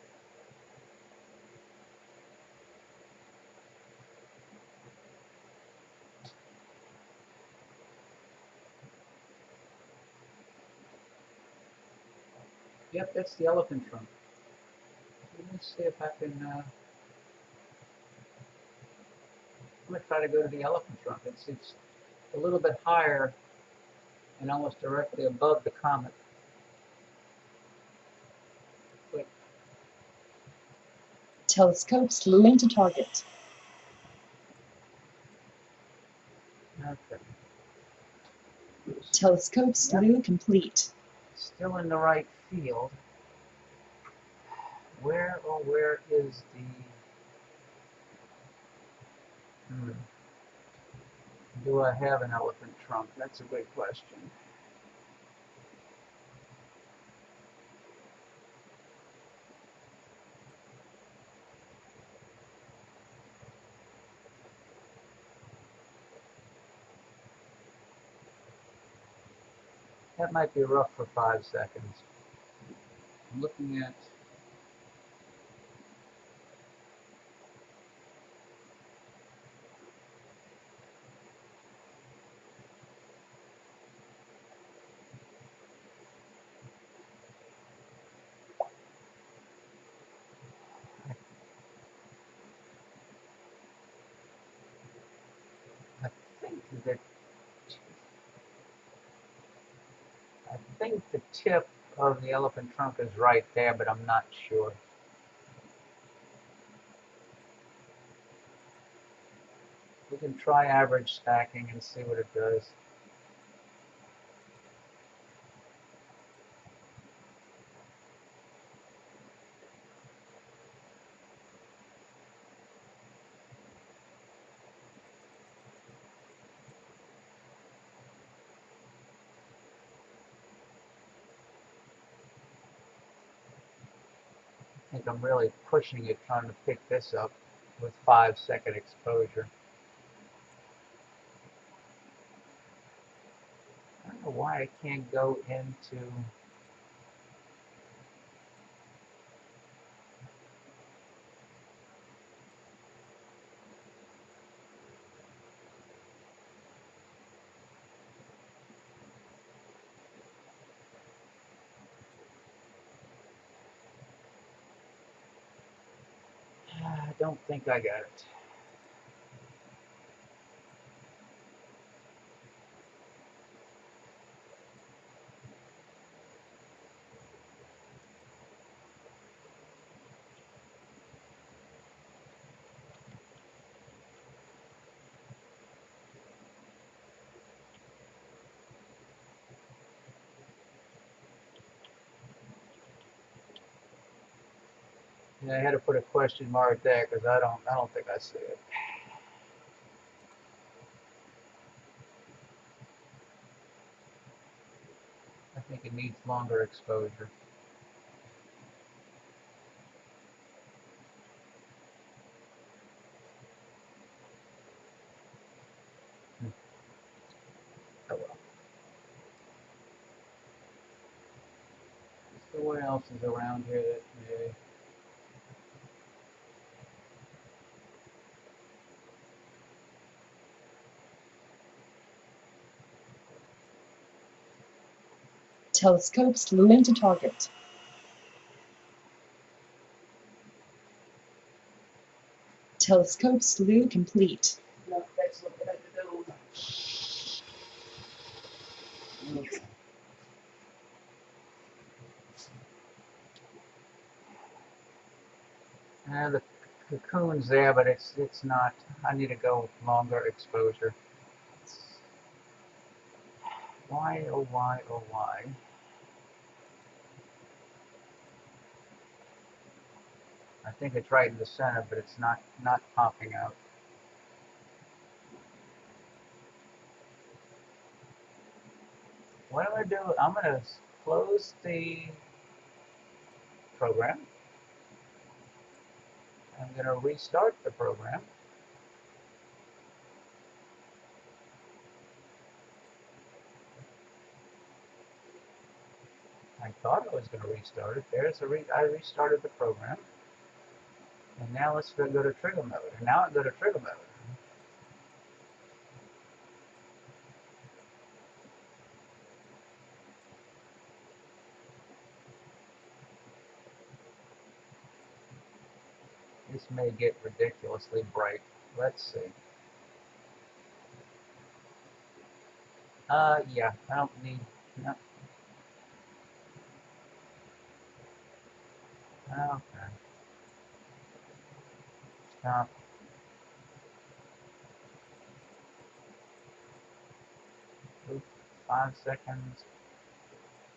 Yep, that's the elephant trunk. Let me see if I can, I'm going to try to go to the elephant trunk. It's a little bit higher and almost directly above the comet. But, Telescope slew to target. okay. Telescope slew complete. Still in the right field. Where is the... Do I have an elephant trunk? That's a good question. That might be rough for 5 seconds. I'm looking at... I think the tip Oh, the elephant trunk is right there, but I'm not sure. We can try average stacking and see what it does. I think I'm really pushing it, trying to pick this up with 5-second exposure. I don't know why I can't go into... I don't think I got it. Yeah, I had to put a question mark there because I don't think I see it. I think it needs longer exposure. Oh well. So what else is around here that maybe... Telescopes lent to target. Telescope slew complete. The cocoon's there, but it's not. I need to go longer exposure. Why, oh why, oh why? I think it's right in the center, but it's not popping out. What I'm going to do, I'm going to close the program. I'm going to restart the program. I thought I was going to restart it. I restarted the program. And now let's go to trigger mode. And now I go to trigger mode. This may get ridiculously bright. Let's see. Yeah, I don't need... No. Okay. Stop. Oop, 5 seconds.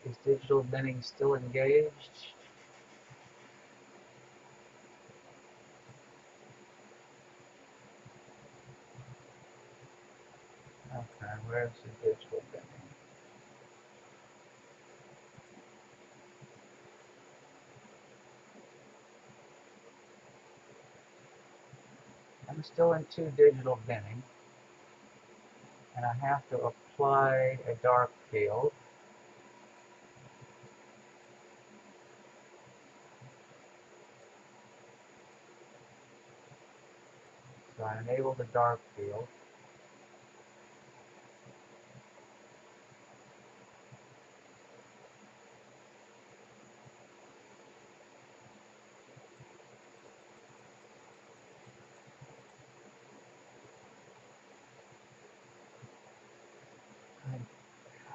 Is digital binning still engaged? Okay, where's the digital binning? I'm still in 2 digital binning, and I have to apply a dark field. So I enable the dark field.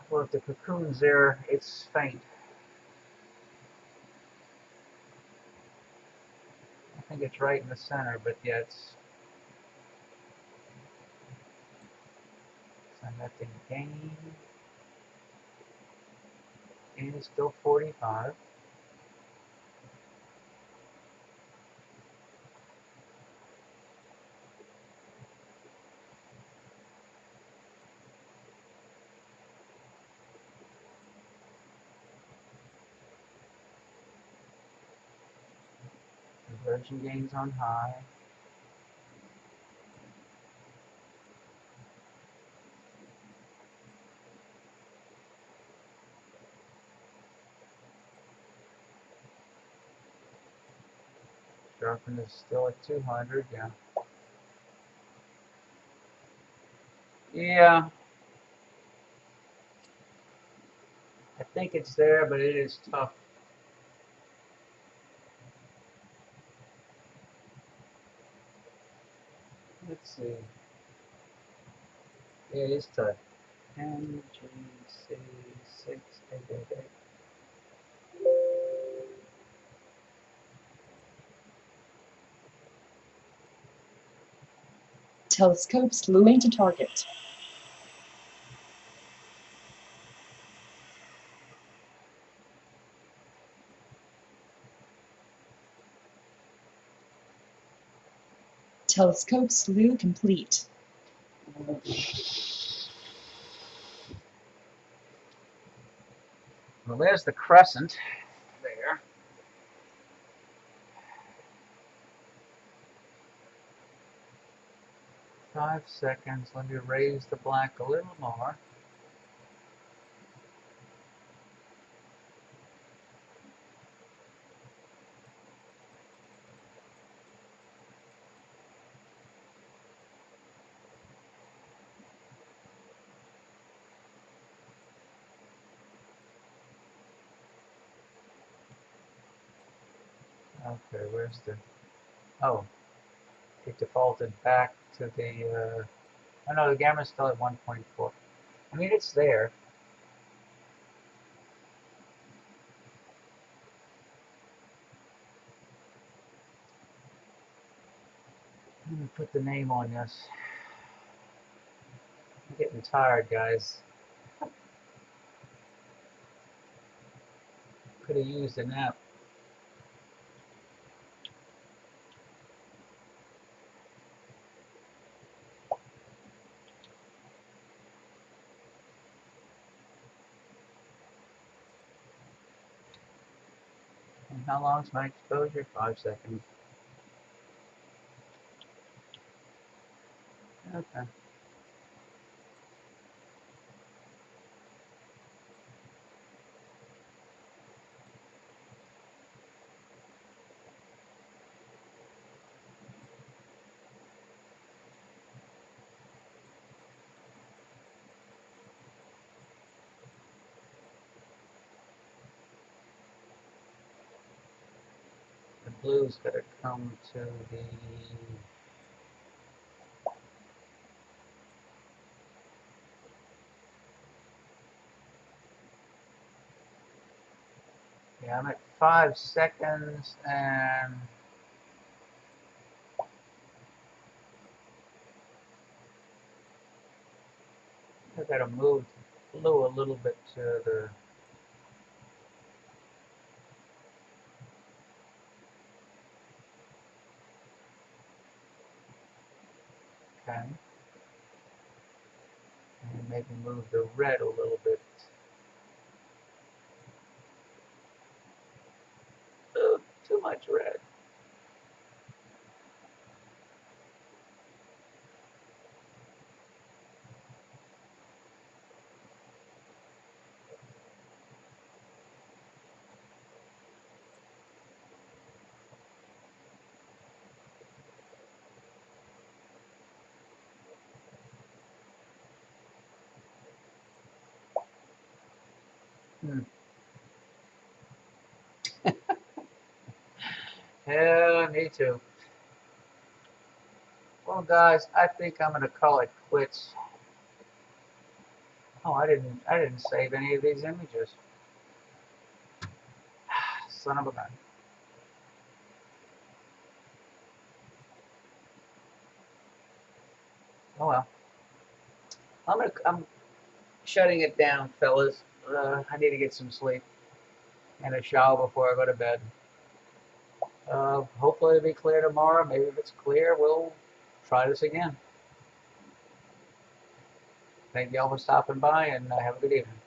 Well, if the cocoon's there, it's faint. think it's right in the center, but yeah, it's. So I'm at the gain. Gain is still 45. Conversion gains on high. Sharpness is still at 200, yeah. Yeah. I think it's there, but it is tough. Let's see. Yeah, it is tough. NGC 6888. Telescope slewing to target. Telescope slew complete. Well, there's the crescent there. Five seconds. Let me raise the black a little more. Okay, where's the... Oh, it defaulted back to the... Oh no, the gamma's still at 1.4. I mean, it's there. Let me put the name on this. I'm getting tired, guys. Could have used a nap. And how long's my exposure? 5 seconds. Okay. The blue's got to come to the... Yeah, I'm at 5 seconds and... I gotta move blue a little bit to the... Okay. And maybe move the red a little bit. Ugh, too much red. Yeah, me too. Well, guys, I think I'm gonna call it quits. Oh, I didn't save any of these images. Son of a gun. Oh well. I'm shutting it down, fellas. I need to get some sleep and a shower before I go to bed. Hopefully it'll be clear tomorrow. Maybe if it's clear, we'll try this again. Thank y'all for stopping by, and have a good evening.